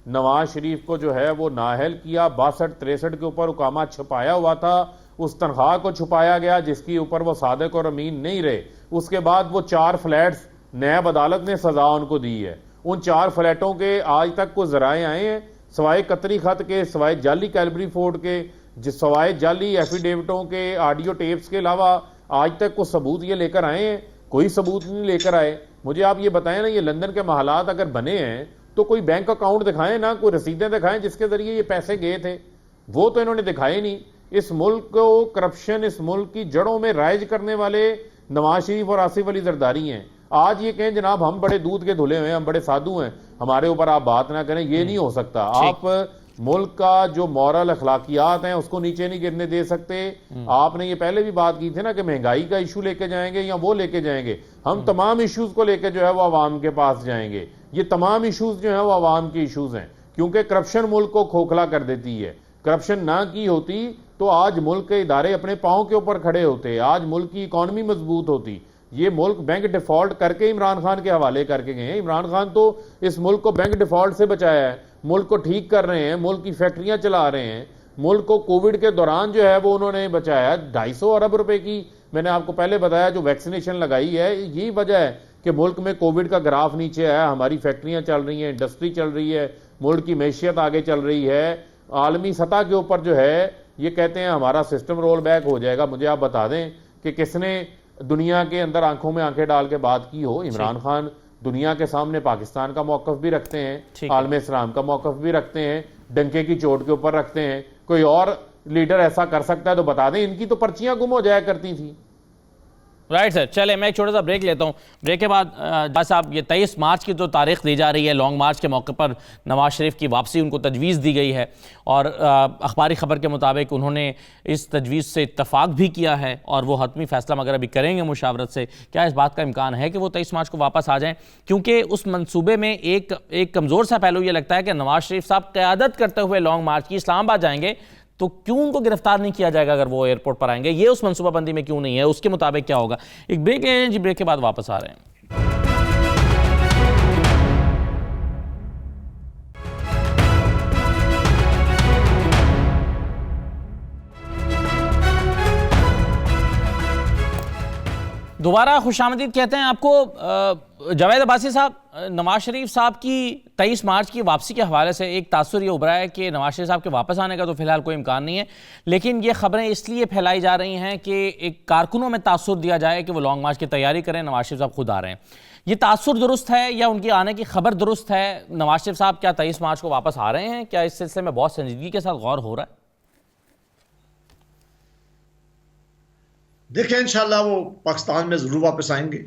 नवाज शरीफ को जो है वो नाअहल किया। 62-63 के ऊपर हुकामा छुपाया हुआ था, उस तनख्वाह को छुपाया गया जिसके ऊपर वो सादिक और अमीन नहीं रहे। उसके बाद वो 4 फ्लैट्स नैब अदालत ने सजा उनको दी है। उन 4 फ्लैटों के आज तक कुछ जराए आए हैं, सवाए कतरी खत के, सवाए जाली कैलबरी फोर्ड के, सवाए जाली एफिडेविटों के, ऑडियो टेप्स के अलावा आज तक कुछ सबूत ये लेकर आए हैं? कोई सबूत नहीं लेकर आए। मुझे आप ये बताएं ना, ये लंदन के महलात अगर बने हैं तो कोई बैंक अकाउंट दिखाएं ना, कोई रसीदें दिखाएं जिसके जरिए ये पैसे गए थे। वो तो इन्होंने दिखाए नहीं। इस मुल्क को करप्शन, इस मुल्क की जड़ों में राइज करने वाले नवाज शरीफ और आसिफ अली जरदारी हैं। आज ये कहें जनाब हम बड़े दूध के धुले हुए हैं, हम बड़े साधु हैं, हमारे ऊपर आप बात ना करें, ये नहीं हो सकता। आप मुल्क का जो मॉरल अखलाकियात हैं उसको नीचे नहीं गिरने दे सकते। आपने ये पहले भी बात की थी ना कि महंगाई का इशू लेके जाएंगे या वो लेके जाएंगे। हम तमाम इश्यूज को लेके जो है वो आवाम के पास जाएंगे। ये तमाम इश्यूज जो है वो आवाम के इश्यूज हैं, क्योंकि करप्शन मुल्क को खोखला कर देती है। करप्शन ना की होती तो आज मुल्क के इदारे अपने पांव के ऊपर खड़े होते, आज मुल्क की इकॉनमी मजबूत होती। ये मुल्क बैंक डिफॉल्ट करके इमरान खान के हवाले करके गए हैं। इमरान खान तो इस मुल्क को बैंक डिफॉल्ट से बचाया है, मुल्क को ठीक कर रहे हैं, मुल्क की फैक्ट्रियां चला रहे हैं, मुल्क को कोविड के दौरान जो है वो उन्होंने बचाया। 250 अरब रुपए की मैंने आपको पहले बताया जो वैक्सीनेशन लगाई है, यही वजह है कि मुल्क में कोविड का ग्राफ नीचे आया। हमारी फैक्ट्रियां चल रही हैं, इंडस्ट्री चल रही है, मुल्क की मैशियत आगे चल रही है। आलमी सतह के ऊपर जो है ये कहते हैं हमारा सिस्टम रोल बैक हो जाएगा। मुझे आप बता दें कि किसने दुनिया के अंदर आंखों में आंखें डाल के बात की हो? इमरान खान दुनिया के सामने पाकिस्तान का मौकफ भी रखते हैं, आलम इस्लाम का मौकफ भी रखते हैं, डंके की चोट के ऊपर रखते हैं। कोई और लीडर ऐसा कर सकता है तो बता दें। इनकी तो पर्चियां गुम हो जाया करती थी। राइट सर, चले मैं एक छोटा सा ब्रेक लेता हूँ। ब्रेक के बाद जज साहब, ये 23 मार्च की जो तारीख दी जा रही है, लॉन्ग मार्च के मौके पर नवाज शरीफ की वापसी उनको तजवीज़ दी गई है और अखबारी खबर के मुताबिक उन्होंने इस तजवीज़ से इत्तफाक भी किया है और वो हतमी फैसला मगर अभी करेंगे मुशावरत से। क्या इस बात का इम्कान है कि वो 23 मार्च को वापस आ जाएँ? क्योंकि उस मनसूबे में एक कमज़ोर सा पहलू ये लगता है कि नवाज शरीफ साहब क़यादत करते हुए लॉन्ग मार्च की इस्लामाबाद जाएंगे, तो क्यों उनको गिरफ्तार नहीं किया जाएगा अगर वो एयरपोर्ट पर आएंगे? ये उस मनसूबाबंदी में क्यों नहीं है? उसके मुताबिक क्या होगा? एक ब्रेक ले लें जी, ब्रेक के बाद वापस आ रहे हैं। दोबारा खुशामदीद कहते हैं आपको। जावेद अब्बासी साहब, नवाज शरीफ साहब की 23 मार्च की वापसी के हवाले से एक तासुर ये उभरा है कि नवाज शरीफ साहब के वापस आने का तो फिलहाल कोई इम्कान नहीं है, लेकिन ये खबरें इसलिए फैलाई जा रही हैं कि एक कारकुनों में तासुर दिया जाए कि वो लॉन्ग मार्च की तैयारी करें, नवाज शरीफ साहब खुद आ रहे हैं। ये तासुर दुरुस्त है या उनकी आने की खबर दुरुस्त है? नवाज शरीफ साहब क्या 23 मार्च को वापस आ रहे हैं? क्या इस सिलसिले में बहुत संजीदगी के साथ गौर हो रहा है? देखिए, इंशाल्लाह वो पाकिस्तान में जरूर वापस आएंगे।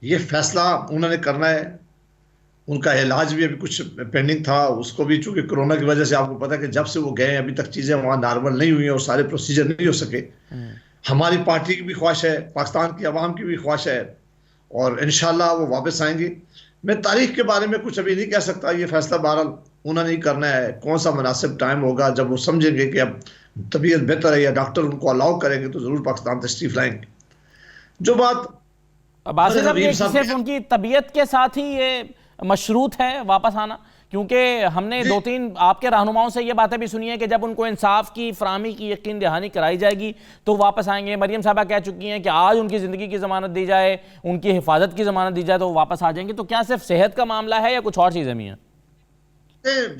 ये फैसला उन्होंने करना है। उनका इलाज भी अभी कुछ पेंडिंग था, उसको भी चूंकि कोरोना की वजह से आपको पता है कि जब से वो गए अभी तक चीजें वहां नॉर्मल नहीं हुई और सारे प्रोसीजर नहीं हो सके। हमारी पार्टी की भी ख्वाहिश है, पाकिस्तान की आवाम की भी ख्वाहिश है और इंशाल्लाह वो वापस आएंगे। मैं तारीख के बारे में कुछ अभी नहीं कह सकता। ये फैसला बहरहाल उन्होंने ही करना है। कौन सा मुनासिब टाइम होगा जब वो समझेंगे कि अब तबीयत बेहतर है या डॉक्टर उनको अलाउ करेंगे तो जरूर पाकिस्तान तशरीफ लाएंगे। जो बात सिर्फ उनकी तबीयत के साथ ही ये मशरूत है वापस आना? क्योंकि हमने 2-3 आपके रहनुमाओं से ये बातें भी सुनी है कि जब उनको इंसाफ की फराहमी की यकीन दहानी कराई जाएगी तो वापस आएंगे। मरियम साहबा कह चुकी हैं कि आज उनकी ज़िंदगी की ज़मानत दी जाए, उनकी हिफाजत की ज़मानत दी जाए तो वो वापस आ जाएंगे। तो क्या सिर्फ सेहत का मामला है या कुछ और चीज़ें भी हैं?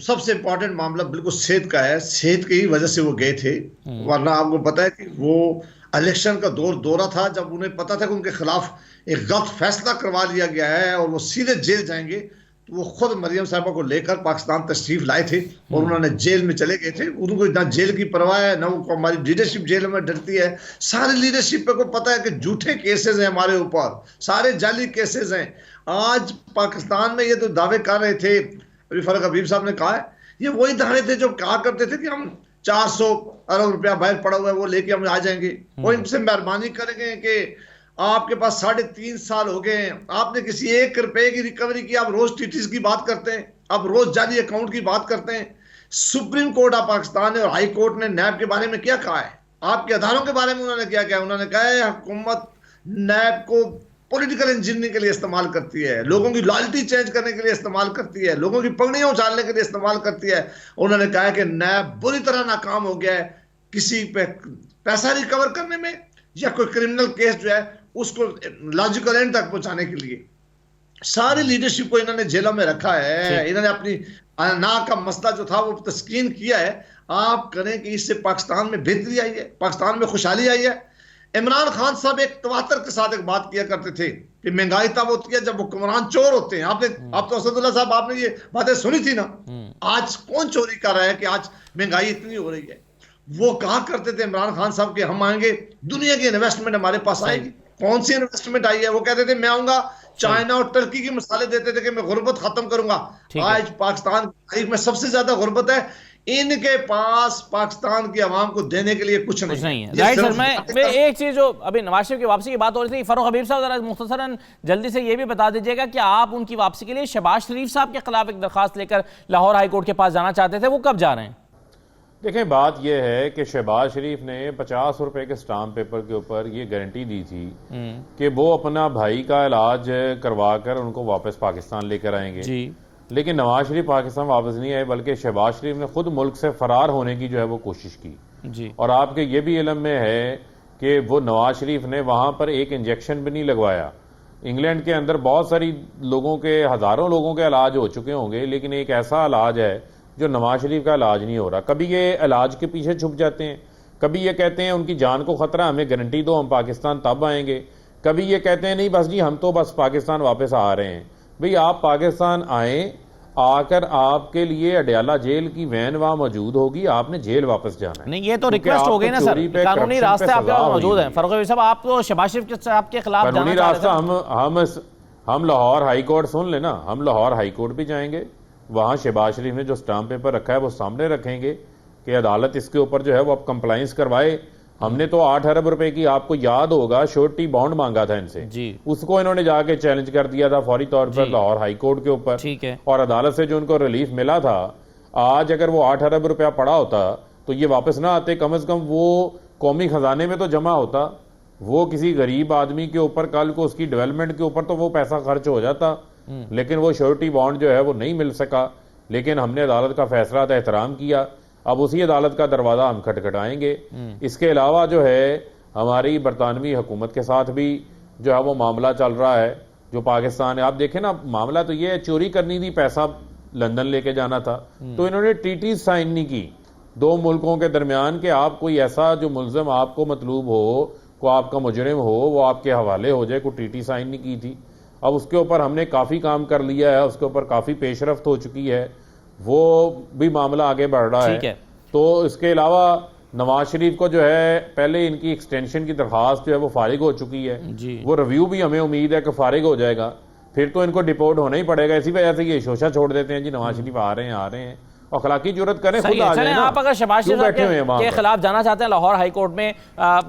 सबसे इंपॉर्टेंट मामला बिल्कुल सेहत का है। सेहत की ही वजह से वो गए थे, वरना आपको पता है कि वो इलेक्शन का दौरा था, जब उन्हें पता था कि उनके खिलाफ एक गलत फैसला करवा लिया गया है और वो सीधे जेल जाएंगे, तो वो खुद मरियम साहबा को लेकर पाकिस्तान तशरीफ लाए थे और उन्होंने जेल में चले गए थे। उनको ना जेल की परवाह है, ना उनको हमारी लीडरशिप जेल में डरती है। सारी लीडरशिप को पता है कि झूठे केसेस हैं हमारे ऊपर, सारे जाली केसेस हैं। आज पाकिस्तान में ये तो दावे कर रहे थे, अभी फरक हबीब साहब ने कहा है, ये वही दावे थे जो कहा करते थे कि हम 400 अरब रुपया बाहर पड़ा हुआ है वो लेके हम आ जाएंगे। वो इनसे मेहरबानी करेंगे कि आपके पास 3.5 साल हो गए हैं, आपने किसी 1 रुपए की रिकवरी की, आप रोज टीटीज की बात करते हैं, आप रोज जाली अकाउंट की बात करते हैं। सुप्रीम कोर्ट ऑफ पाकिस्तान ने और हाई कोर्ट ने नैब के बारे में क्या कहा है, आपके अदारों के बारे में उन्होंने क्या कहा? उन्होंने कहा है हुकूमत नैब को पॉलिटिकल इंजीनियरिंग के लिए इस्तेमाल करती है, लोगों की लॉयल्टी चेंज करने के लिए इस्तेमाल करती है, लोगों की पगड़ियां उछालने के लिए इस्तेमाल करती है। उन्होंने कहा है कि नैब बुरी तरह नाकाम हो गया है किसी पे पैसा रिकवर करने में या कोई क्रिमिनल केस जो है उसको लॉजिकल एंड तक पहुंचाने के लिए। सारी लीडरशिप को इन्होंने जेलों में रखा है। इन्होंने अपनी नाक का मसला जो था वो तस्कीन किया है। आप करें कि इससे पाकिस्तान में बेहतरी आई है, पाकिस्तान में खुशहाली आई है। इमरान खान साहब एक तवातर के साथ एक बात किया करते थे कि महंगाई तब होती है जब हुक्मरान चोर होते हैं। आप तो असदुल्ला साहब आपने ये बातें सुनी थी ना। आज कौन चोरी कर रहा है कि आज महंगाई इतनी हो रही है? वो कहा करते थे इमरान खान साहब कि हम आएंगे, दुनिया की इन्वेस्टमेंट हमारे पास आएगी। कौन सी इन्वेस्टमेंट आई है? वो कहते थे मैं आऊंगा, चाइना और टर्की की मिसालें देते थे कि मैं गुर्बत खत्म करूंगा। आज पाकिस्तान की तारीख में सबसे ज्यादा गुर्बत है, इनके पास पाकिस्तान की आवाम को देने के लिए कुछ नहीं है। राइट सर, मैं एक चीज जो अभी नवाज शरीफ की वापसी की बात हो रही थी, फारूक हबीब साहब जरा मुख्तसरन जल्दी से ये भी बता दीजिएगा कि आप उनकी वापसी के लिए शहबाज शरीफ साहब के खिलाफ एक दरखास्त लेकर लाहौर हाई कोर्ट के पास जाना चाहते थे, वो कब जा रहे हैं? देखें, बात यह है कि शहबाज शरीफ ने 50 रुपए के स्टाम्प पेपर के ऊपर ये गारंटी दी थी कि वो अपना भाई का इलाज करवा कर उनको वापस पाकिस्तान लेकर आएंगे जी। लेकिन नवाज शरीफ पाकिस्तान वापस नहीं आए, बल्कि शहबाज शरीफ ने खुद मुल्क से फरार होने की जो है वो कोशिश की जी। और आपके ये भी इल्म में है कि वो नवाज शरीफ ने वहां पर एक इंजेक्शन भी नहीं लगवाया। इंग्लैंड के अंदर बहुत सारी लोगों के, हजारों लोगों के इलाज हो चुके होंगे, लेकिन एक ऐसा इलाज है जो नवाज शरीफ का इलाज नहीं हो रहा। कभी ये इलाज के पीछे छुप जाते हैं, कभी ये कहते हैं उनकी जान को खतरा, हमें गारंटी दो, हम पाकिस्तान तब आएंगे। कभी ये कहते हैं नहीं बस जी हम तो बस पाकिस्तान वापस आ रहे हैं। भाई आप पाकिस्तान आए, आकर आपके लिए अडयाला जेल की वैन वहां मौजूद होगी, आपने जेल वापस जाना है। नहीं, ये तो रिक्वेस्ट हो गई ना सर, कानूनी रास्ते आपके पास मौजूद हैं। फारूक साहब, आप तो शहबाज शरीफ साहब के खिलाफ कानूनी रास्ता हम लाहौर हाई कोर्ट सुन लेना, हम लाहौर हाई कोर्ट भी जाएंगे, वहां शहबाज शरीफ ने जो स्टाम्प पेपर रखा है वो सामने रखेंगे कि अदालत इसके ऊपर जो है वो अब कंप्लाइंस करवाए। हमने तो 8 अरब रुपए की, आपको याद होगा, श्योरिटी बॉन्ड मांगा था इनसे जी। उसको इन्होंने जाके चैलेंज कर दिया था फौरी तौर पर लाहौर हाई कोर्ट के ऊपर, ठीक है। और अदालत से जो उनको रिलीफ मिला था, आज अगर वो 8 अरब रुपया पड़ा होता तो ये वापस ना आते, कम से कम वो कौमी खजाने में तो जमा होता, वो किसी गरीब आदमी के ऊपर, कल को उसकी डेवलपमेंट के ऊपर तो वो पैसा खर्च हो जाता। लेकिन वो श्योरिटी बॉन्ड जो है वो नहीं मिल सका। लेकिन हमने अदालत का फैसला का एहतराम किया, अब उसी अदालत का दरवाजा हम खटखटाएंगे। इसके अलावा जो है हमारी बरतानवी हुकूमत के साथ भी जो है वो मामला चल रहा है, जो पाकिस्तान है। आप देखें ना, मामला तो ये है, चोरी करनी थी, पैसा लंदन लेके जाना था, तो इन्होंने टीटी साइन नहीं की दो मुल्कों के दरमियान कि आप कोई ऐसा जो मुलजिम आपको मतलूब हो, को आपका मुजरिम हो, वो आपके हवाले हो जाए, कोई टीटी साइन नहीं की थी। अब उसके ऊपर हमने काफ़ी काम कर लिया है, उसके ऊपर काफ़ी पेशरफ्त हो चुकी है, वो भी मामला आगे बढ़ रहा है। तो इसके अलावा नवाज शरीफ को जो है पहले इनकी एक्सटेंशन की दरखास्त जो है वो फारिग हो चुकी है जी। वो रिव्यू भी हमें उम्मीद है कि फारिग हो जाएगा, फिर तो इनको डिपोर्ट होना ही पड़ेगा। इसी वजह से ये शोशा छोड़ देते हैं जी, नवाज शरीफ आ रहे हैं और अखलाकी जुर्रत करें, खुद आ जाए ना। आप अगर शहबाज शरीफ के खिलाफ जाना चाहते हैं लाहौर हाई कोर्ट में,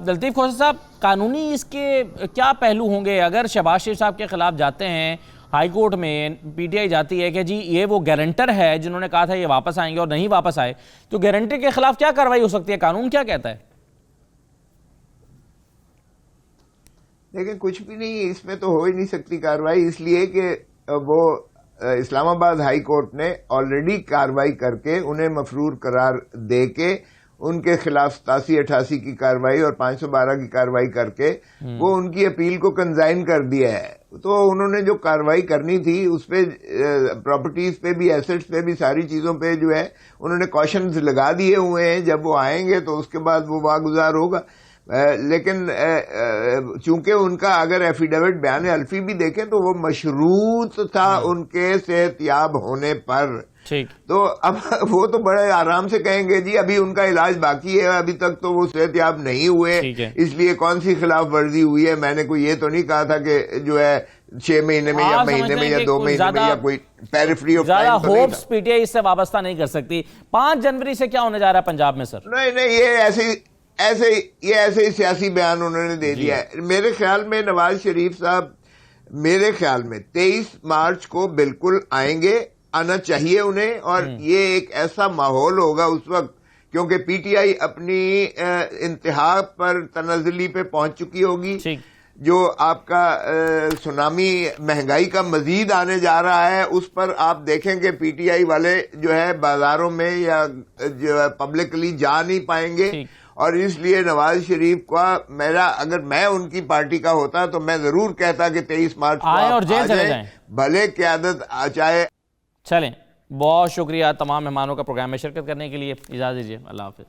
लतीफ खोसा साहब, कानूनी इसके क्या पहलू होंगे? अगर शहबाज शरीफ साहब के खिलाफ जाते हैं हाई कोर्ट में, पीटीआई जाती है कि जी ये वो गारंटर है जिन्होंने कहा था ये वापस आएंगे और नहीं वापस आए, तो गारंटर के खिलाफ क्या कार्रवाई हो सकती है? कानून क्या कहता है? लेकिन कुछ भी नहीं, इसमें तो हो ही नहीं सकती कार्रवाई, इसलिए कि वो इस्लामाबाद हाई कोर्ट ने ऑलरेडी कार्रवाई करके उन्हें मफरूर करार दे के उनके खिलाफ 87-88 की कार्रवाई और 512 की कार्रवाई करके वो उनकी अपील को कंजाइन कर दिया है। तो उन्होंने जो कार्रवाई करनी थी उस पे प्रॉपर्टीज पे भी, एसेट्स पे भी, सारी चीजों पे जो है उन्होंने कॉशंस लगा दिए हुए हैं। जब वो आएंगे तो उसके बाद वो वागुजार होगा। लेकिन चूंकि उनका अगर एफिडेविट बयान अल्फी भी देखें तो वो मशरूत था उनके सेहतयाब होने पर। ठीक, तो अब वो तो बड़े आराम से कहेंगे जी अभी उनका इलाज बाकी है, अभी तक तो वो सेहतयाब नहीं हुए, इसलिए कौन सी खिलाफ वर्जी हुई है। मैंने कोई ये तो नहीं कहा था कि जो है 6 महीने में या महीने में या 2 महीने में या कोई पेरिफेरी ऑफ ज्यादा टाइम तो होप्स पीटीआई इससे वाबस्ता नहीं कर सकती। 5 जनवरी से क्या होने जा रहा है पंजाब में सर? नहीं, ये ऐसे ही सियासी बयान उन्होंने दे दिया है। मेरे ख्याल में नवाज शरीफ साहब, मेरे ख्याल में 23 मार्च को बिल्कुल आएंगे, आना चाहिए उन्हें। और ये एक ऐसा माहौल होगा उस वक्त, क्योंकि पीटीआई अपनी इंतहा पर तनज़्ज़ुली पे पहुंच चुकी होगी। जो आपका सुनामी महंगाई का मजीद आने जा रहा है, उस पर आप देखेंगे पीटीआई वाले जो है बाजारों में या जो है पब्लिकली जा नहीं पाएंगे। और इसलिए नवाज शरीफ का, मेरा अगर मैं उनकी पार्टी का होता तो मैं जरूर कहता कि 23 मार्च को आए और जेल चले जाएं, भले क़यादत चाहे। चलें, बहुत शुक्रिया तमाम मेहमानों का प्रोग्राम में शिरकत करने के लिए। इजाज़त दीजिए, अल्लाह हाफिज़।